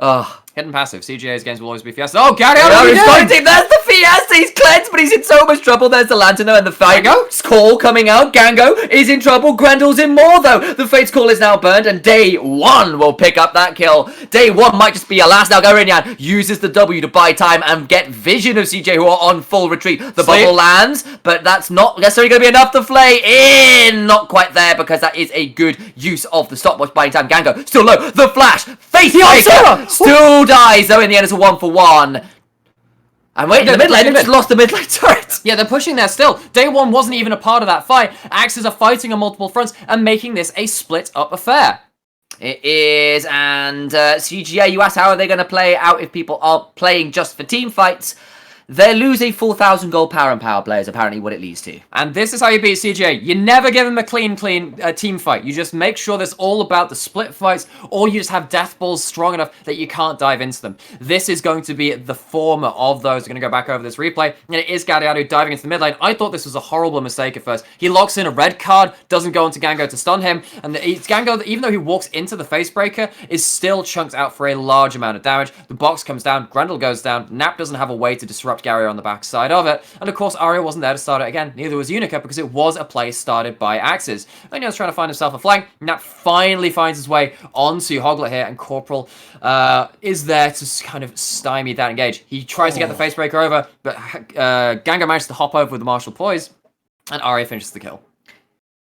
Ugh. Hidden passive. CGA's games will always be Fiesta. Oh, Gary, there's the Fiesta. He's cleansed, but he's in so much trouble. There's the Lantern and the fight. Call coming out. Gango is in trouble. Grendel's in more, though. The Fate's Call is now burned, and Day One will pick up that kill. Day One might just be a last. Now, Ernyan uses the W to buy time and get vision of CJ, who are on full retreat. The bubble lands, but that's not necessarily going to be enough to flay in. Not quite there, because that is a good use of the stopwatch buying time. Gango still low. The flash. Face breaker. Still dies, though. In the end, it's a 1-for-1. And wait, the mid lane just lost the mid lane turret. Yeah, they're pushing there still. Day One wasn't even a part of that fight. AXIZ are fighting on multiple fronts and making this a split-up affair. It is, and CGA, you asked how are they going to play out if people are playing just for team fights. They lose a 4,000 gold power and power play is apparently what it leads to. And this is how you beat CJ. You never give them a clean team fight. You just make sure that's all about the split fights, or you just have death balls strong enough that you can't dive into them. This is going to be the former of those. We're going to go back over this replay, and it is Galliardo diving into the mid lane. I thought this was a horrible mistake at first. He locks in a red card, doesn't go into Gango to stun him, and Gango, even though he walks into the face breaker, is still chunked out for a large amount of damage. The box comes down, Grendel goes down, Nap doesn't have a way to disrupt Gary on the backside of it, and of course Arya wasn't there to start it again, neither was Unica, because it was a play started by AXIZ. Ernyan's trying to find himself a flank, Nap finally finds his way onto Hoglet here, and Corporal is there to kind of stymie that engage. He tries to get the facebreaker over, but Gango manages to hop over with the martial poise, and Arya finishes the kill.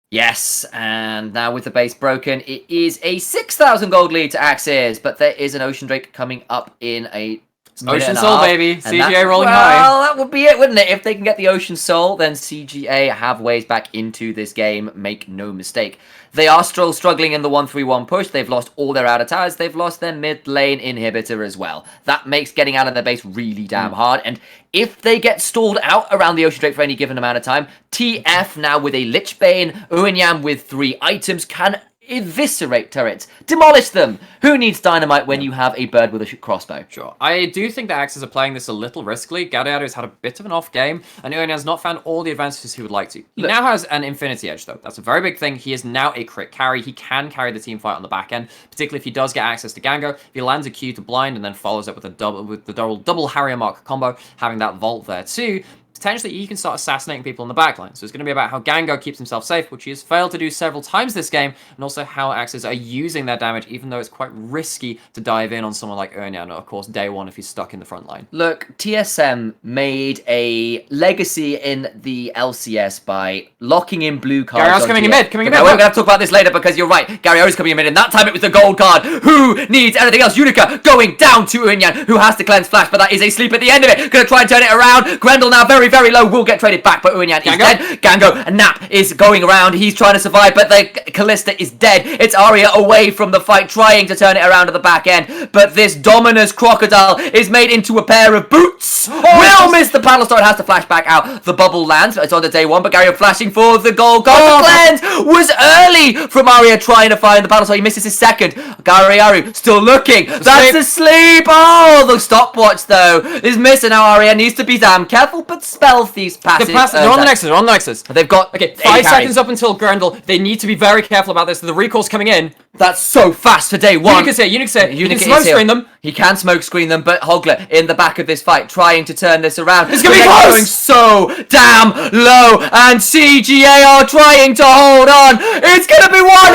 Yes, and now with the base broken, it is a 6,000 gold lead to AXIZ, but there is an Ocean Drake coming up in a Ocean Soul, baby. CGA that, rolling well, that would be it, wouldn't it? If they can get the Ocean Soul, then CGA have ways back into this game. Make no mistake. They are still struggling in the 1-3-1 push. They've lost all their outer towers. They've lost their mid lane inhibitor as well. That makes getting out of their base really damn hard. And if they get stalled out around the Ocean Drake for any given amount of time, TF now with a Lich Bane, Uenyam with 3 items can eviscerate turrets, demolish them. Who needs dynamite when you have a bird with a crossbow? Sure. I do think that AXIZ are playing this a little riskily. Gallardo has had a bit of an off game, and Uenyam has not found all the advantages he would like to. He now has an Infinity Edge, though. That's a very big thing. He is now a crit carry. He can carry the team fight on the back end, particularly if he does get access to Gango. If he lands a Q to blind and then follows up with the double Harrier Mark combo, having that vault there too, potentially you can start assassinating people on the backline. So it's going to be about how Gango keeps himself safe, which he has failed to do several times this game, and also how AXIZ are using their damage, even though it's quite risky to dive in on someone like Uenyam, of course, day one if he's stuck in the front line. Look, TSM made a legacy in the LCS by locking in blue cards. Gary R's coming in mid, We're going to have to talk about this later because you're right. Gary R's coming in mid, and that time it was the gold card. Who needs anything else? Unica going down to Uenyam, who has to cleanse flash, but that is a sleep at the end of it. Going to try and turn it around. Grendel now very low, will get traded back, but Uenyam is dead. Gango and Nap is going around. He's trying to survive, but the Callista is dead. It's Arya away from the fight, trying to turn it around to the back end, but this Dominus Crocodile is made into a pair of boots. Will miss the paddle star and has to flash back out. The bubble lands, it's on the day one, but Gary flashing for the goal. The cleanse was early from Arya trying to find the paddle star. He misses his second. Gary still looking. That's asleep. Oh, the stopwatch though is missing. Now Arya needs to be damn careful, but spell thieves passive. They're on the Nexus. They're on the Nexus. They've got 5 seconds up until Grendel. They need to be very careful about this. The recall's coming in. That's so fast for day one. Unica's here. He can smoke screen them. He can smoke screen them, but Hogler in the back of this fight trying to turn this around. It's gonna be close! Going so damn low, and CGA are trying to hold on. It's gonna be one.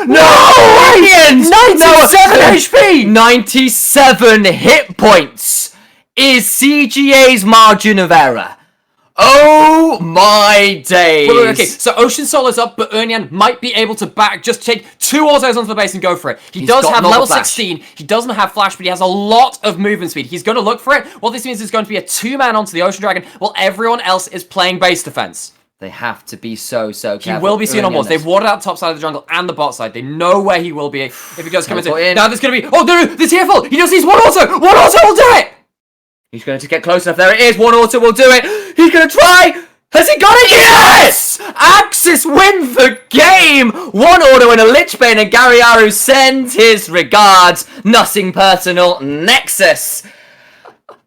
No! Minions! 97 HP! 97 hit points is CGA's margin of error. Oh my days. Wait, okay, so Ocean Soul is up, but Uenyam might be able to just take 2 autos onto the base and go for it. He's does have level 16. He doesn't have flash, but he has a lot of movement speed. He's going to look for it. What this means is going to be a 2-man onto the Ocean Dragon while everyone else is playing base defense. They have to be so careful. He will be seen on walls. They've watered out the top side of the jungle and the bot side. They know where he will be if he does come into. Now there's going to be. Oh, no, the TFL! He just needs 1 auto! 1 auto will do it! He's going to get close enough. There it is. 1 auto will do it. He's going to try. Has he got it? Yes! AXIZ win the game. 1 auto and a Lich Bane, and Gary Aru sends his regards. Nothing personal. Nexus.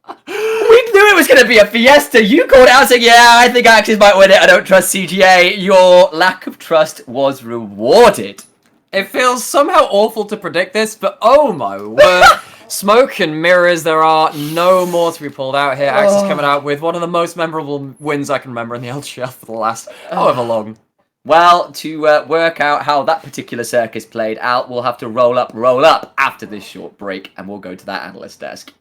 We knew it was going to be a fiesta. You called it out saying, yeah, I think AXIZ might win it. I don't trust CGA. Your lack of trust was rewarded. It feels somehow awful to predict this, but oh my word. Smoke and mirrors, there are no more to be pulled out here. AXIZ coming out with one of the most memorable wins I can remember in the LJL for the last however long. Well, to work out how that particular circus played out, we'll have to roll up after this short break, and we'll go to that analyst desk.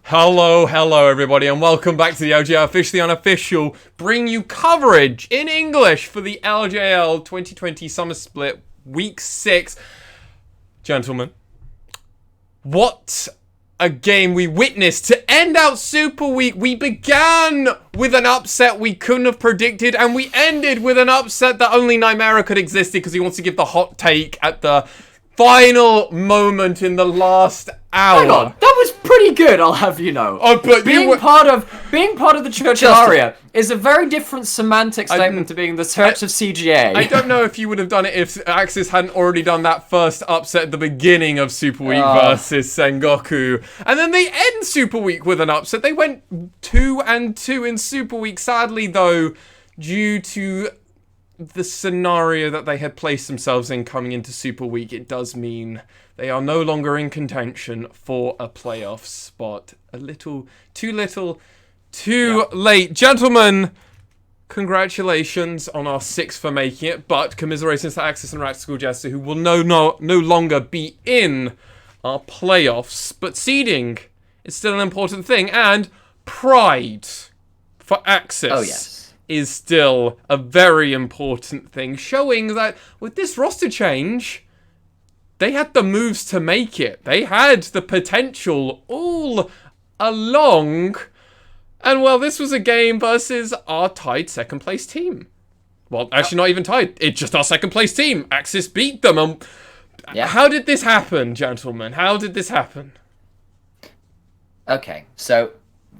Hello, everybody, and welcome back to the LJL Officially Unofficial, bring you coverage in English for the LJL 2020 Summer Split Week 6. Gentlemen, what a game we witnessed to end out Super Week. We began with an upset we couldn't have predicted, and we ended with an upset that only Nightmare could exist because he wants to give the hot take at the final moment in the last hour. Hang on, that was pretty good, I'll have you know. Oh, but being part of the Church of Aria is a very different semantic statement to being the Church of CGA. I don't know if you would have done it if AXIZ hadn't already done that first upset at the beginning of Super Week versus Sengoku. And then they end Super Week with an upset. They went 2-2 in Super Week. Sadly, though, due to the scenario that they had placed themselves in coming into Super Week, it does mean they are no longer in contention for a playoff spot. A little too late. Gentlemen, congratulations on our 6th for making it, but commiserations to AXIZ and School Jester, who will no longer be in our playoffs. But seeding is still an important thing, and pride for AXIZ is still a very important thing, showing that with this roster change, they had the moves to make it. They had the potential all along. And, well, this was a game versus our tied second-place team. Well, actually not even tied. It's just our second-place team. AXIZ beat them. How did this happen, gentlemen? How did this happen? Okay, so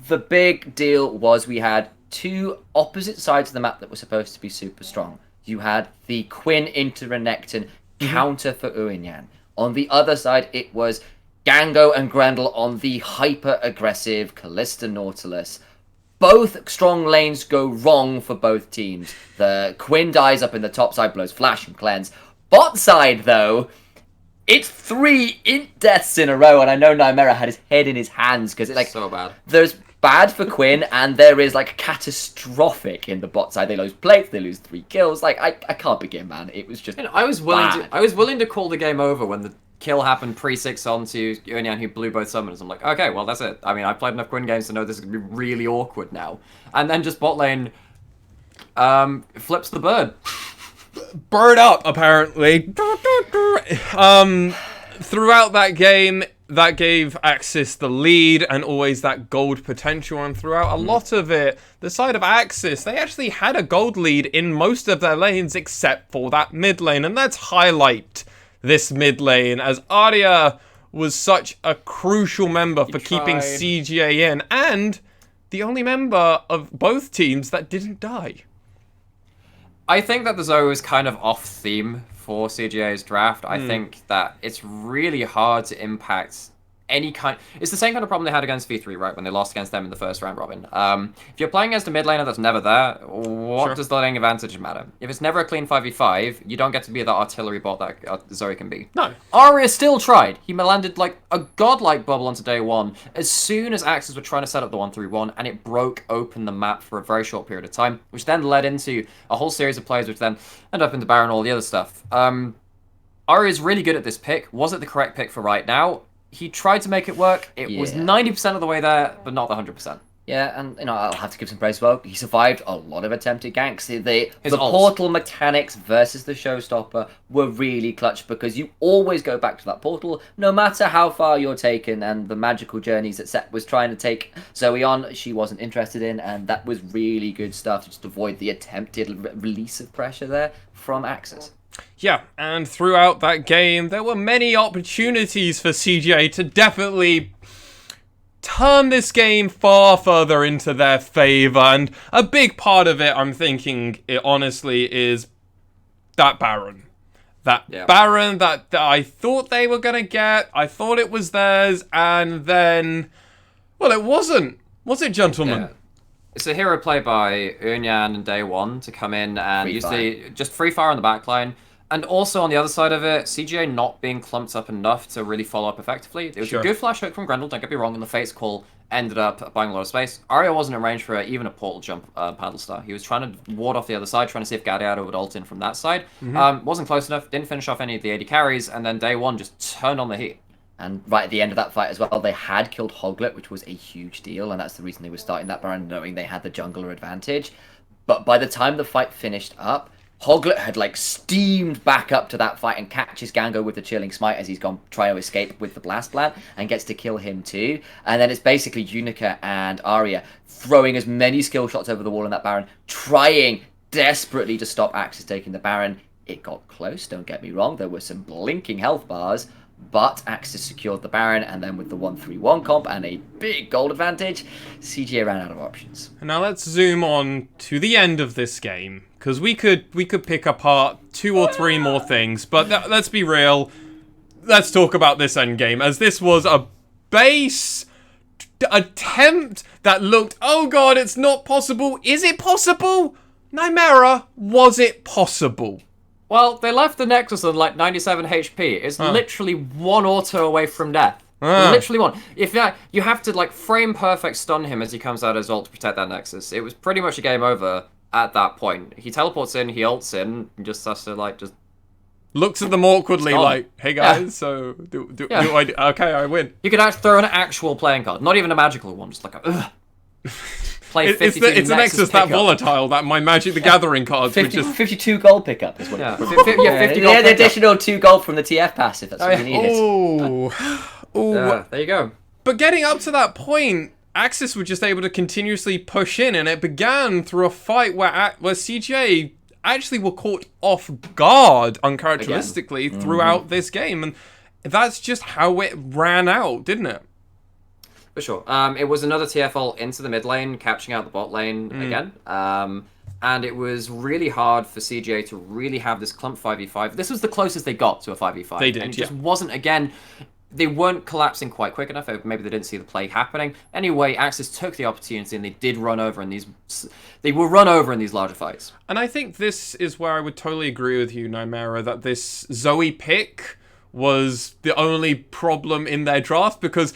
the big deal was we had two opposite sides of the map that were supposed to be super strong. You had the Quinn into Renekton counter for Uinyan. On the other side, it was Gango and Grendel on the hyper-aggressive Callista Nautilus. Both strong lanes go wrong for both teams. The Quinn dies up in the top side, blows Flash and Cleanse. Bot side, though, it's 3 int deaths in a row, and I know Nightmare had his head in his hands because it's like so bad. There's bad for Quinn, and there is like catastrophic in the bot side. They lose plates, they lose 3 kills. Like I can't begin, man. It was just. I was willing to call the game over when the kill happened pre-6 onto Yuanyan, who blew both summons. I'm like, okay, well that's it. I mean, I've played enough Quinn games to know this is gonna be really awkward now. And then just bot lane flips the bird. Bird up, apparently. Throughout that game, that gave AXIZ the lead and always that gold potential, and throughout a lot of it, the side of AXIZ, they actually had a gold lead in most of their lanes except for that mid lane, and let's highlight this mid lane as Arya was such a crucial member for keeping CGA in, and the only member of both teams that didn't die. I think that the Zoe is kind of off theme for CGA's draft. I think that it's really hard to impact any kind. It's the same kind of problem they had against V3, right, when they lost against them in the first round robin. If you're playing against a mid laner that's never there, what does the lane advantage matter? If it's never a clean 5v5, you don't get to be the artillery bot that Zoe can be. No. Arya still tried. He landed like a godlike bubble onto day 1 as soon as AXIZ were trying to set up the 1-3-1, and it broke open the map for a very short period of time, which then led into a whole series of plays which then end up into Baron and all the other stuff. Arya's really good at this pick. Was it the correct pick for right now? He tried to make it work. It was 90% of the way there, but not the 100%. Yeah, and I'll have to give some praise as well. He survived a lot of attempted ganks. The portal mechanics versus the showstopper were really clutch because you always go back to that portal, no matter how far you're taken, and the magical journeys that Seth was trying to take Zoe on, she wasn't interested in, and that was really good stuff to just avoid the attempted release of pressure there from AXIZ. Yeah, and throughout that game, there were many opportunities for CGA to definitely turn this game far further into their favor, and a big part of it, I'm thinking, honestly, is that Baron. Baron that I thought they were going to get, I thought it was theirs, and then, well, it wasn't. Was it, gentlemen? Yeah. It's a hero play by Unyan and Day 1 to come in and use just free fire on the backline. And also on the other side of it, CGA not being clumped up enough to really follow up effectively. It was a good flash hook from Grendel, don't get me wrong, and the Fate's Call ended up buying a lot of space. Arya wasn't in range for even a portal jump paddle star. He was trying to ward off the other side, trying to see if Gadiato would ult in from that side. Wasn't close enough, didn't finish off any of the AD carries, and then Day 1 just turned on the heat. And right at the end of that fight as well, they had killed Hoglet, which was a huge deal, and that's the reason they were starting that Baron, knowing they had the jungler advantage. But by the time the fight finished up, Hoglet had like steamed back up to that fight and catches Gango with the Chilling Smite as he's gone trying to escape with the Blast Plant and gets to kill him too. And then it's basically Unica and Arya throwing as many skill shots over the wall in that Baron, trying desperately to stop AXIZ taking the Baron. It got close, don't get me wrong. There were some blinking health bars, but AXIZ secured the Baron, and then with the 1-3-1 comp and a big gold advantage, CGA ran out of options. And now let's zoom on to the end of this game, because we could pick apart 2 or 3 more things, but let's be real. Let's talk about this end game, as this was a base attempt that looked, oh god, it's not possible. Is it possible? Nymera, was it possible? Well, they left the Nexus on like 97 HP. It's literally 1 auto away from death. Literally 1. If you have to like frame perfect stun him as he comes out of his ult to protect that Nexus. It was pretty much a game over at that point. He teleports in, he ults in, and just has to like just looks at them awkwardly like, hey guys, so okay, I win. You could actually throw an actual playing card, not even a magical one, just like a play it's the Nexus that volatile, that my Magic the Gathering cards 52 gold pickup is what it is. 50 gold the additional 2 gold from the TF passive, that's what you needed. Oh, there you go. But getting up to that point, AXIZ were just able to continuously push in, and it began through a fight where CGA actually were caught off guard uncharacteristically throughout this game, and that's just how it ran out, didn't it? For sure. It was another TFL into the mid lane, capturing out the bot lane again. And it was really hard for CGA to really have this clump 5v5. This was the closest they got to a 5v5. They did, and it just wasn't, again, they weren't collapsing quite quick enough. Maybe they didn't see the play happening. Anyway, AXIZ took the opportunity and they did run over in these... They were run over in these larger fights. And I think this is where I would totally agree with you, Nymera, that this Zoe pick was the only problem in their draft, because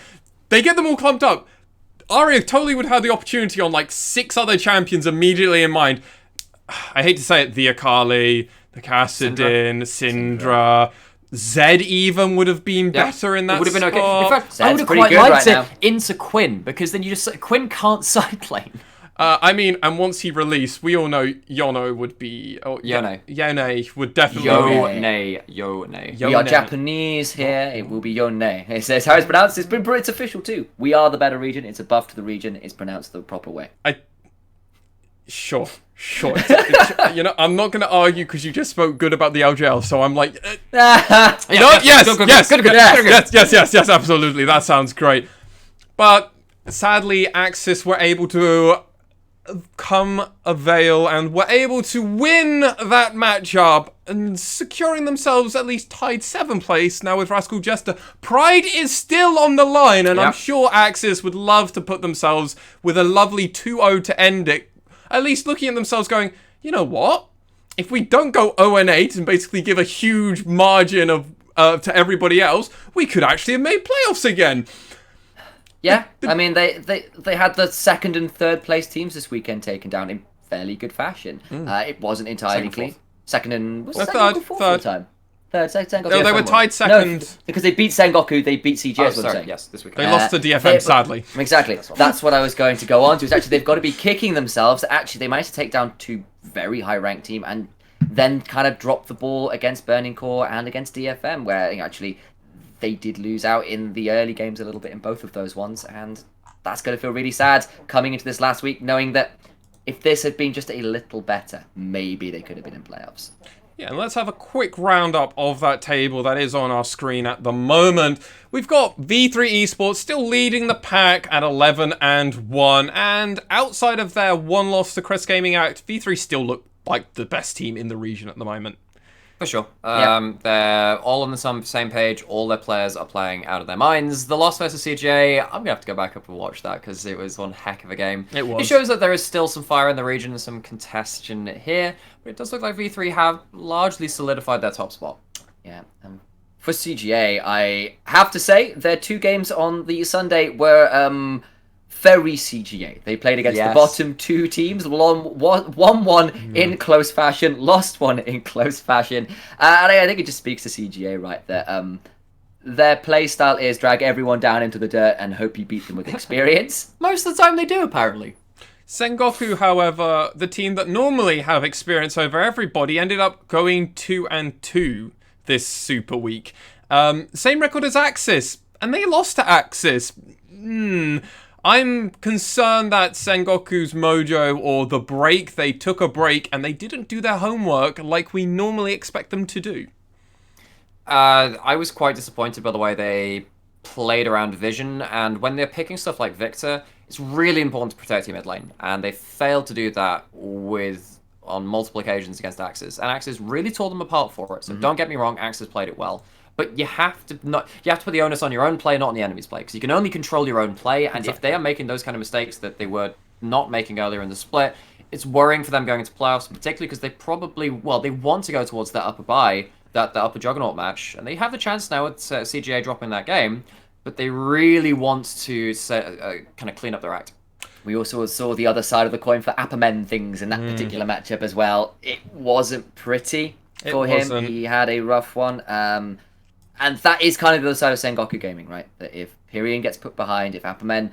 they get them all clumped up. Arya totally would have the opportunity on like 6 other champions immediately in mind. I hate to say it, the Akali, the Kassadin, Syndra. Zed even would have been better in that spot. It would have been okay. In fact, Zed's I would have quite liked it into Quinn, because then you just... Quinn can't side lane. I mean, and once he released, we all know Yono would be... Yone. Yone would definitely Yone. We are Japanese here. It will be Yone. It's how it's pronounced. It's official too. We are the better region. It's a buff to the region. It's pronounced the proper way. Sure. You know, I'm not going to argue because you just spoke good about the LJL, so I'm like... Yes, absolutely. That sounds great. But sadly, AXIZ were able to come avail and were able to win that matchup and securing themselves at least tied 7th place now with Rascal Jester. Pride is still on the line, and I'm sure AXIZ would love to put themselves with a lovely 2-0 to end it. At least looking at themselves going, you know what? If we don't go 0-8 and basically give a huge margin of to everybody else, we could actually have made playoffs again. Yeah, I mean, they had the 2nd and 3rd place teams this weekend taken down in fairly good fashion. It wasn't entirely clean. 2nd and... Was it 2nd or 4th time? Sengoku. No, they were tied 2nd. No, because they beat Sengoku, they beat CGS. Yes, this weekend. They lost to DFM, sadly. Exactly. That's what I was going to go on to. Is actually, they've got to be kicking themselves. Actually, they managed to take down 2 very high-ranked teams and then kind of drop the ball against Burning Core and against DFM, where actually... They did lose out in the early games a little bit in both of those ones, and that's going to feel really sad coming into this last week, knowing that if this had been just a little better, maybe they could have been in playoffs. Yeah, and let's have a quick roundup of that table that is on our screen at the moment. We've got V3 Esports still leading the pack at 11-1, and outside of their 1 loss to Crest Gaming Act, V3 still look like the best team in the region at the moment. For sure. They're all on the same page. All their players are playing out of their minds. The loss versus CJ, I'm going to have to go back up and watch that because it was one heck of a game. It was. It shows that there is still some fire in the region and some contention here, but it does look like V3 have largely solidified their top spot. Yeah. For CGA, I have to say their 2 games on the Sunday were... very CGA. They played against the bottom 2 teams, won one in close fashion, lost one in close fashion, and I think it just speaks to CGA, right? That their playstyle is drag everyone down into the dirt and hope you beat them with experience. Most of the time they do, apparently. Sengoku, however, the team that normally have experience over everybody, ended up going 2-2 this Super Week. Same record as AXIZ, and they lost to AXIZ. I'm concerned that Sengoku's mojo, or the break, they took a break and they didn't do their homework like we normally expect them to do. I was quite disappointed by the way they played around Vision, and when they're picking stuff like Victor, it's really important to protect your mid lane, and they failed to do that on multiple occasions against AXIZ, and AXIZ really tore them apart for it. So don't get me wrong, AXIZ played it well, but you have to put the onus on your own play, not on the enemy's play, because you can only control your own play, and if they are making those kind of mistakes that they were not making earlier in the split, it's worrying for them going into playoffs, particularly because they they want to go towards that upper bye, that upper Juggernaut match, and they have the chance now with CGA dropping that game, but they really want to kind of clean up their act. We also saw the other side of the coin for Appermen things in that particular matchup as well. It wasn't pretty for him. He had a rough one. And that is kind of the other side of Sengoku Gaming, right? That if Pyrian gets put behind, if Appermen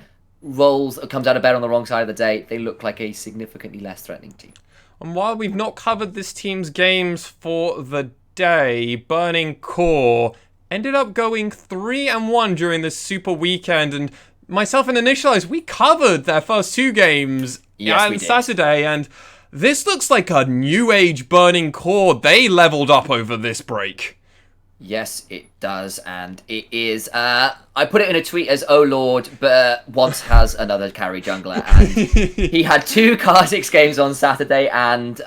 comes out of bed on the wrong side of the day, they look like a significantly less threatening team. And while we've not covered this team's games for the day, Burning Core ended up going 3-1 during this Super Weekend, and myself and Initialize, we covered their first 2 games on Saturday, and this looks like a new age Burning Core. They leveled up over this break. Yes, it does, and it is, I put it in a tweet as, oh lord, but once has another carry jungler, and he had 2 Kha'Zix games on Saturday, and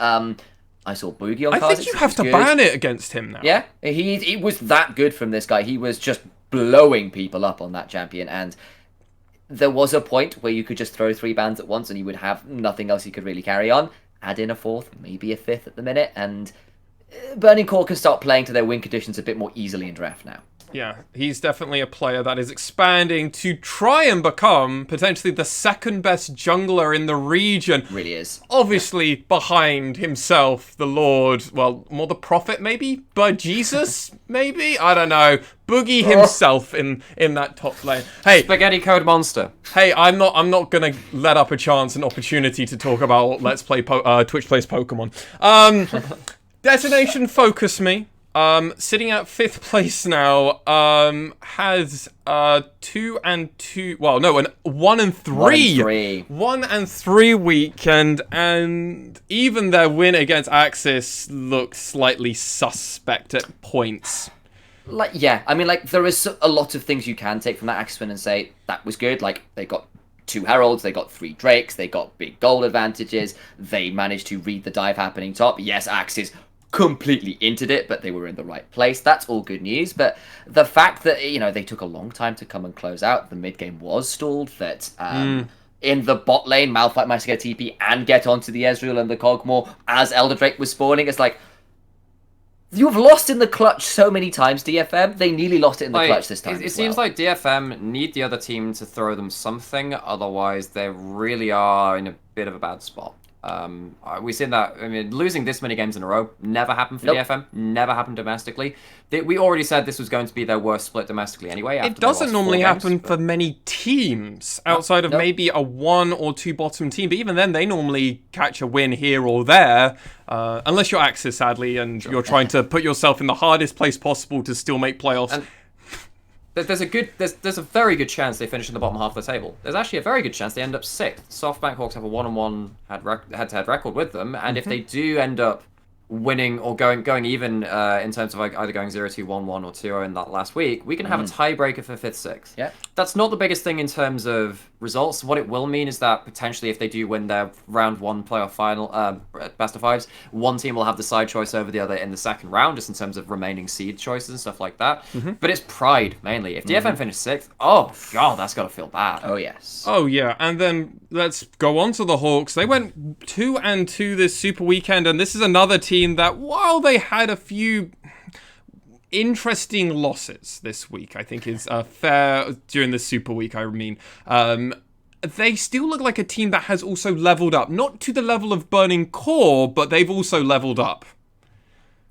I saw Boogie on Kha'Zix. I think you have to ban it against him now. Yeah, he was that good from this guy. He was just blowing people up on that champion, and there was a point where you could just throw 3 bans at once and you would have nothing else you could really carry on. Add in a 4th, maybe a 5th at the minute, and Burning Core can start playing to their win conditions a bit more easily in draft now. Yeah, he's definitely a player that is expanding to try and become potentially the second best jungler in the region. Really is. Obviously behind himself, the Lord, well, more the Prophet maybe? But Jesus, maybe? I don't know. Boogie himself in that top lane. Hey, Spaghetti Code Monster. Hey, I'm not gonna let up an opportunity to talk about Let's Play Twitch Plays Pokemon. Destination Focus Me. Sitting at 5th place now, has 2-2. Well, no, an 1-3. 1-3 weekend, and even their win against AXIZ looked slightly suspect at points. There is a lot of things you can take from that AXIZ win and say that was good. Like, they got 2 Heralds, they got 3 Drakes, they got big gold advantages, they managed to read the dive happening top. Yes, AXIZ completely entered it, but they were in the right place. That's all good news. But the fact that, they took a long time to come and close out, the mid game was stalled, that in the bot lane, Malphite managed to get a TP and get onto the Ezreal and the Kog'Maw as Elder Drake was spawning. It's like, you've lost in the clutch so many times, DFM. They nearly lost it in the clutch this time. It seems like DFM need the other team to throw them something, otherwise they really are in a bit of a bad spot. We've seen that. I mean, losing this many games in a row never happened for DFM. Never happened domestically. We already said this was going to be their worst split domestically anyway. It doesn't normally happen for many teams outside of maybe a 1 or 2 bottom team. But even then, they normally catch a win here or there. Unless you're AXIZ, sadly, and you're trying to put yourself in the hardest place possible to still make playoffs. And there's a very good chance they finish in the bottom half of the table. There's actually a very good chance they end up 6th. SoftBank Hawks have a 1-1 head-to-head record with them, and if they do end up winning or going even in terms of either going 0-2, 1-1, or 2-0 in that last week, we can have a tiebreaker for 5th, 6th. Yeah. That's not the biggest thing in terms of results. What it will mean is that potentially if they do win their round 1 playoff final, best of 5s, one team will have the side choice over the other in the second round, just in terms of remaining seed choices and stuff like that. But it's pride, mainly. If DFM finished 6th, oh god, that's got to feel bad. Oh yes. Oh yeah, and then let's go on to the Hawks. They went 2-2 this Super Weekend, and this is another team that, while they had a few interesting losses this week, I think is fair, during the Super Week, I mean, they still look like a team that has also leveled up. Not to the level of Burning Core, but they've also leveled up.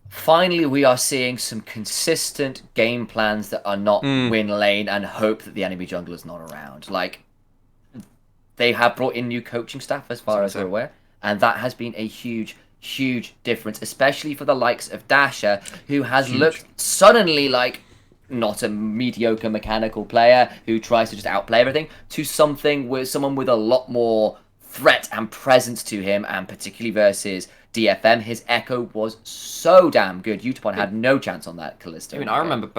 finally we are seeing some consistent game plans that are not win lane and hope that the enemy jungler is not around. Like, they have brought in new coaching staff as far as we're aware, and that has been a huge difference, especially for the likes of Dasher, who has looked suddenly like not a mediocre mechanical player who tries to just outplay everything, to someone with a lot more threat and presence to him, and particularly versus DFM, his Echo was so damn good. Utapon had no chance on that Callisto. I mean, I remember we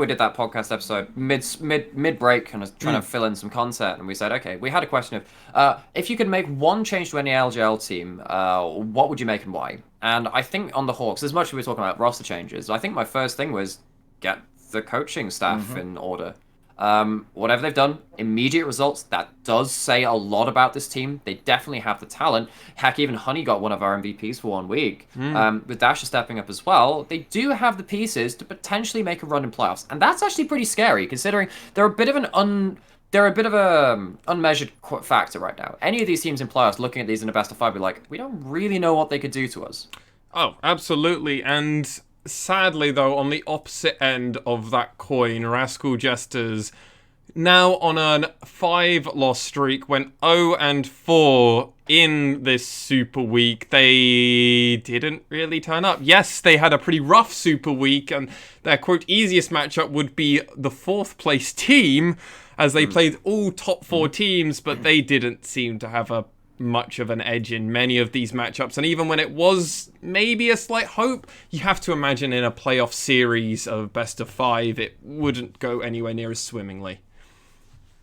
did that podcast episode mid break, kind of trying to fill in some content, and we said, okay, we had a question of if you could make one change to any LJL team, what would you make and why? And I think on the Hawks, as much as we're talking about roster changes, I think my first thing was get the coaching staff in order. Whatever they've done, immediate results. That does say a lot about this team. They definitely have the talent. Heck, even Honey got one of our MVPs for 1 week. With Dasher stepping up as well, they do have the pieces to potentially make a run in playoffs, and that's actually pretty scary considering they're a bit of an unmeasured factor right now. Any of these teams in playoffs, looking at these in a best of 5, be like, we don't really know what they could do to us. Oh, absolutely, and sadly, though, on the opposite end of that coin, Rascal Jesters, now on a 5-loss streak, went 0-4 in this Super Week. They didn't really turn up. Yes, they had a pretty rough Super Week, and their, quote, easiest matchup would be the 4th place team, as they played all top 4 teams, but they didn't seem to have much of an edge in many of these matchups, and even when it was maybe a slight hope, you have to imagine in a playoff series of best of 5 it wouldn't go anywhere near as swimmingly.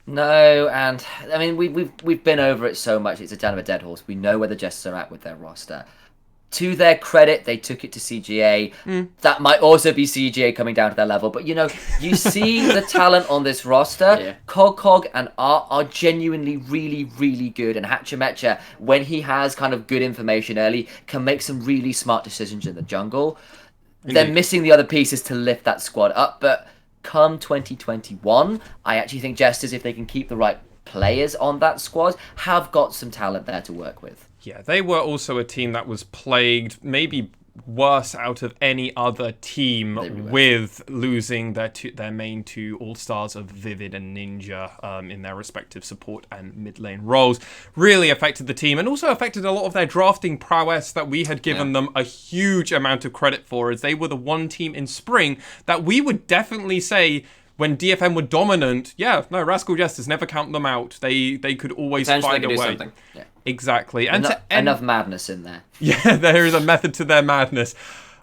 No, and I mean we've been over it so much, it's a down of a dead horse. We know where the Jesters are at with their roster. To their credit, they took it to CGA. That might also be CGA coming down to their level. But, you see the talent on this roster. Yeah. Cog and Art are genuinely really, really good. And Hatchamecha, when he has kind of good information early, can make some really smart decisions in the jungle. Indeed. They're missing the other pieces to lift that squad up. But come 2021, I actually think Jesters, if they can keep the right players on that squad, have got some talent there to work with. Yeah, they were also a team that was plagued, maybe worse out of any other team, with losing their main 2 all-stars of Vivid and Ninja in their respective support and mid lane roles. Really affected the team, and also affected a lot of their drafting prowess that we had given them a huge amount of credit for, as they were the one team in spring that we would definitely say, when DFM were dominant, Rascal Jesters, never count them out. They could always find a way. Something. Yeah. Exactly. And enough madness in there. Yeah, there is a method to their madness.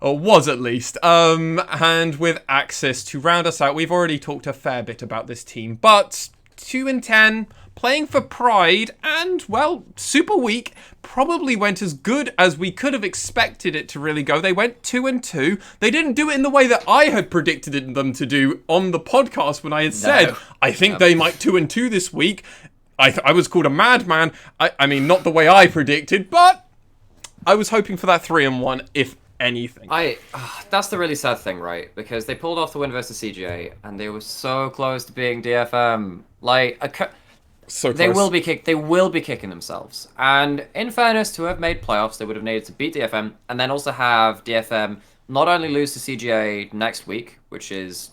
Or was, at least. And with AXIZ, to round us out, we've already talked a fair bit about this team, but 2-10, playing for pride, and, well, Super Week probably went as good as we could have expected it to really go. They went 2-2. They didn't do it in the way that I had predicted them to do on the podcast when I had said, I think they might 2-2 this week. I was called a madman. I mean, not the way I predicted, but I was hoping for that 3-1, if anything. That's the really sad thing, right? Because they pulled off the win versus CGA, and they were so close to being DFM. So close. They will be kicking themselves. And in fairness, to have made playoffs, they would have needed to beat DFM, and then also have DFM not only lose to CGA next week, which is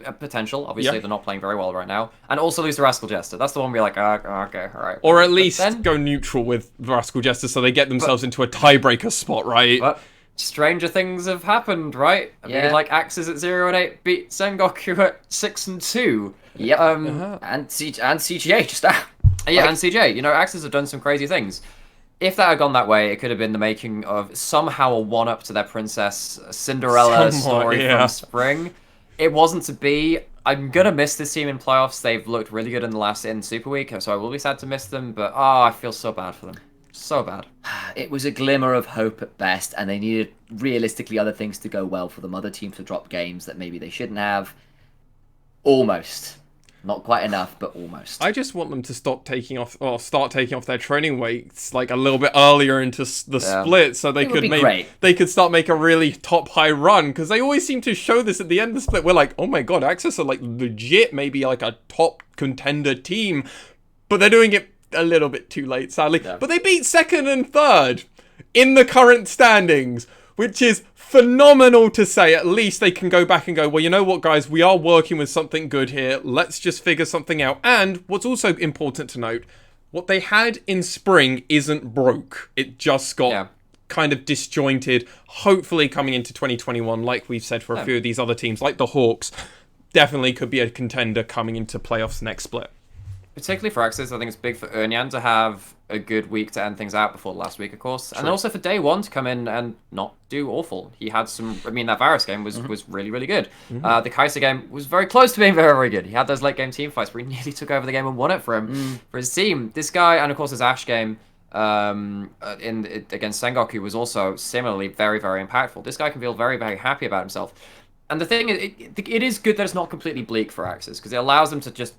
a potential. Obviously, they're not playing very well right now, and also lose to Rascal Jester. That's the one we're like, okay, all right. Or at least go neutral with Rascal Jester, so they get themselves into a tiebreaker spot, right? But stranger things have happened, right? I mean, like AXIZ at 0-8 beat Sengoku at 6-2. Yep. And CGA just out. Yeah, and CJ. AXIZ have done some crazy things. If that had gone that way, it could have been the making of somehow a one-up to their Princess Cinderella story from spring. It wasn't to be. I'm going to miss this team in playoffs. They've looked really good in Super Week, so I will be sad to miss them, but I feel so bad for them. So bad. It was a glimmer of hope at best, and they needed, realistically, other things to go well for them. Other teams to drop games that maybe they shouldn't have. Almost. Not quite enough, but almost. I just want them to start taking off their training weights like a little bit earlier into the split, so they could start make a really top high run, because they always seem to show this at the end of the split. We're like, oh my god, AXIZ are like legit, maybe like a top contender team, but they're doing it a little bit too late, sadly. Yeah. But they beat second and third in the current standings, which is phenomenal to say. At least they can go back and go, well, you know what, guys, we are working with something good here. Let's just figure something out. And what's also important to note, what they had in spring isn't broke. It just got kind of disjointed. Hopefully coming into 2021, like we've said for a few of these other teams, like the Hawks, definitely could be a contender coming into playoffs next split. Particularly for AXIZ, I think it's big for Earnyan to have a good week to end things out before the last week, of course. True. And also for Day One to come in and not do awful. He had some... I mean, that Varus game was really, really good. The Kaiser game was very close to being very, very good. He had those late-game team fights where he nearly took over the game and won it for him, for his team. This guy, and of course his Ashe game against Sengoku was also similarly very, very impactful. This guy can feel very, very happy about himself. And the thing is, it is good that it's not completely bleak for AXIZ, because it allows them to just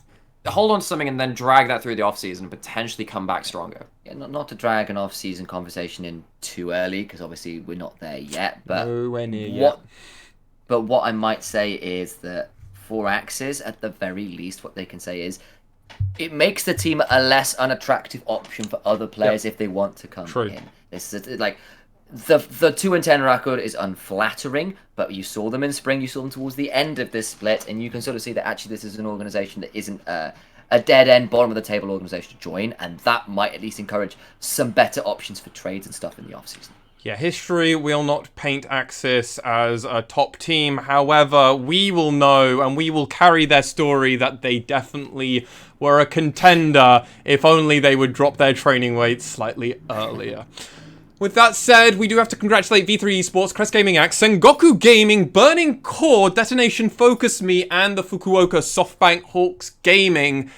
hold on to something and then drag that through the offseason and potentially come back stronger. Yeah, not to drag an off-season conversation in too early, because obviously we're not there yet. But nowhere near yet. But what I might say is that for AXIZ, at the very least, what they can say is it makes the team a less unattractive option for other players if they want to come in. This is like the 2-10 record is unflattering, but you saw them in spring, you saw them towards the end of this split, and you can sort of see that actually this is an organization that isn't a dead-end, bottom-of-the-table organization to join, and that might at least encourage some better options for trades and stuff in the offseason. Yeah, history will not paint AXIZ as a top team. However, we will know and we will carry their story that they definitely were a contender if only they would drop their training weights slightly earlier. With that said, we do have to congratulate V3 Esports, Crest Gaming Axe, Sengoku Gaming, Burning Core, Detonation Focus Me, and the Fukuoka SoftBank Hawks Gaming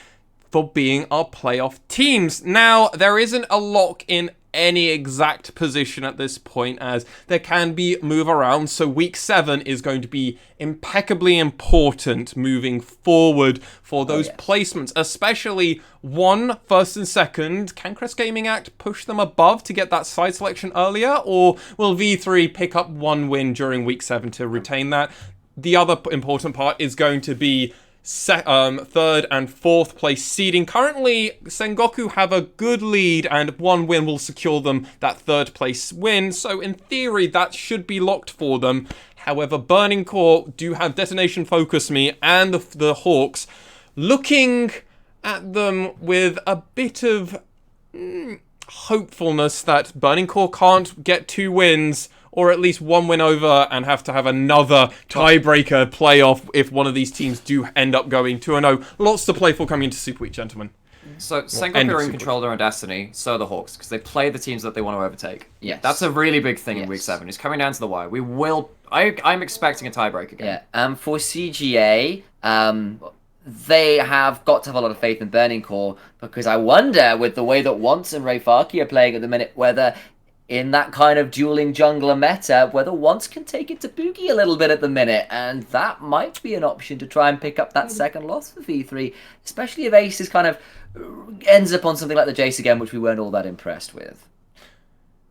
for being our playoff teams. Now, there isn't a lock in any exact position at this point, as there can be move around, so week 7 is going to be impeccably important moving forward for those placements, especially 1 first and second. Can Crest Gaming Act push them above to get that side selection earlier, or will V3 pick up 1 win during week 7 to retain that? The other important part is going to be 3rd and 4th place seeding. Currently, Sengoku have a good lead, and 1 win will secure them that 3rd place win. So in theory, that should be locked for them. However, Burning Core do have Detonation Focus Me and the Hawks looking at them with a bit of hopefulness that Burning Core can't get 2 wins, or at least 1 win over, and have to have another tiebreaker playoff if one of these teams do end up going 2-0. Lots to play for coming into Super Week, gentlemen. So Sengoku are in control of their own destiny, so are the Hawks, because they play the teams that they want to overtake. Yes. That's a really big thing in week 7. It's coming down to the wire. I'm expecting a tiebreak again. Yeah. For CGA, they have got to have a lot of faith in Burning Core, because I wonder, with the way that Once and Ray Farkey are playing at the minute, whether in that kind of dueling jungler meta, whether Once can take it to Boogie a little bit at the minute, and that might be an option to try and pick up that second loss for V3, especially if AXIZ kind of ends up on something like the Jace again, which we weren't all that impressed with.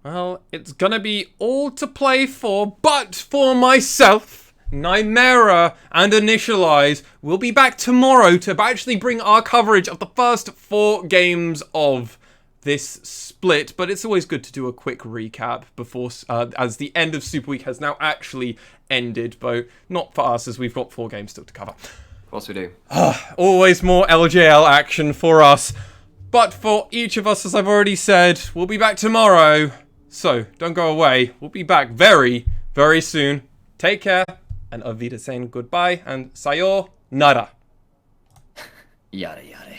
Well, it's gonna be all to play for, but for myself, Nymera and Initialize will be back tomorrow to actually bring our coverage of the first 4 games of this split, but it's always good to do a quick recap before, as the end of Super Week has now actually ended, but not for us, as we've got 4 games still to cover. Of course we do. Always more LJL action for us, but for each of us, as I've already said, we'll be back tomorrow, so don't go away. We'll be back very, very soon. Take care, and Auf Wiedersehen, goodbye, and sayonara. Yada yada.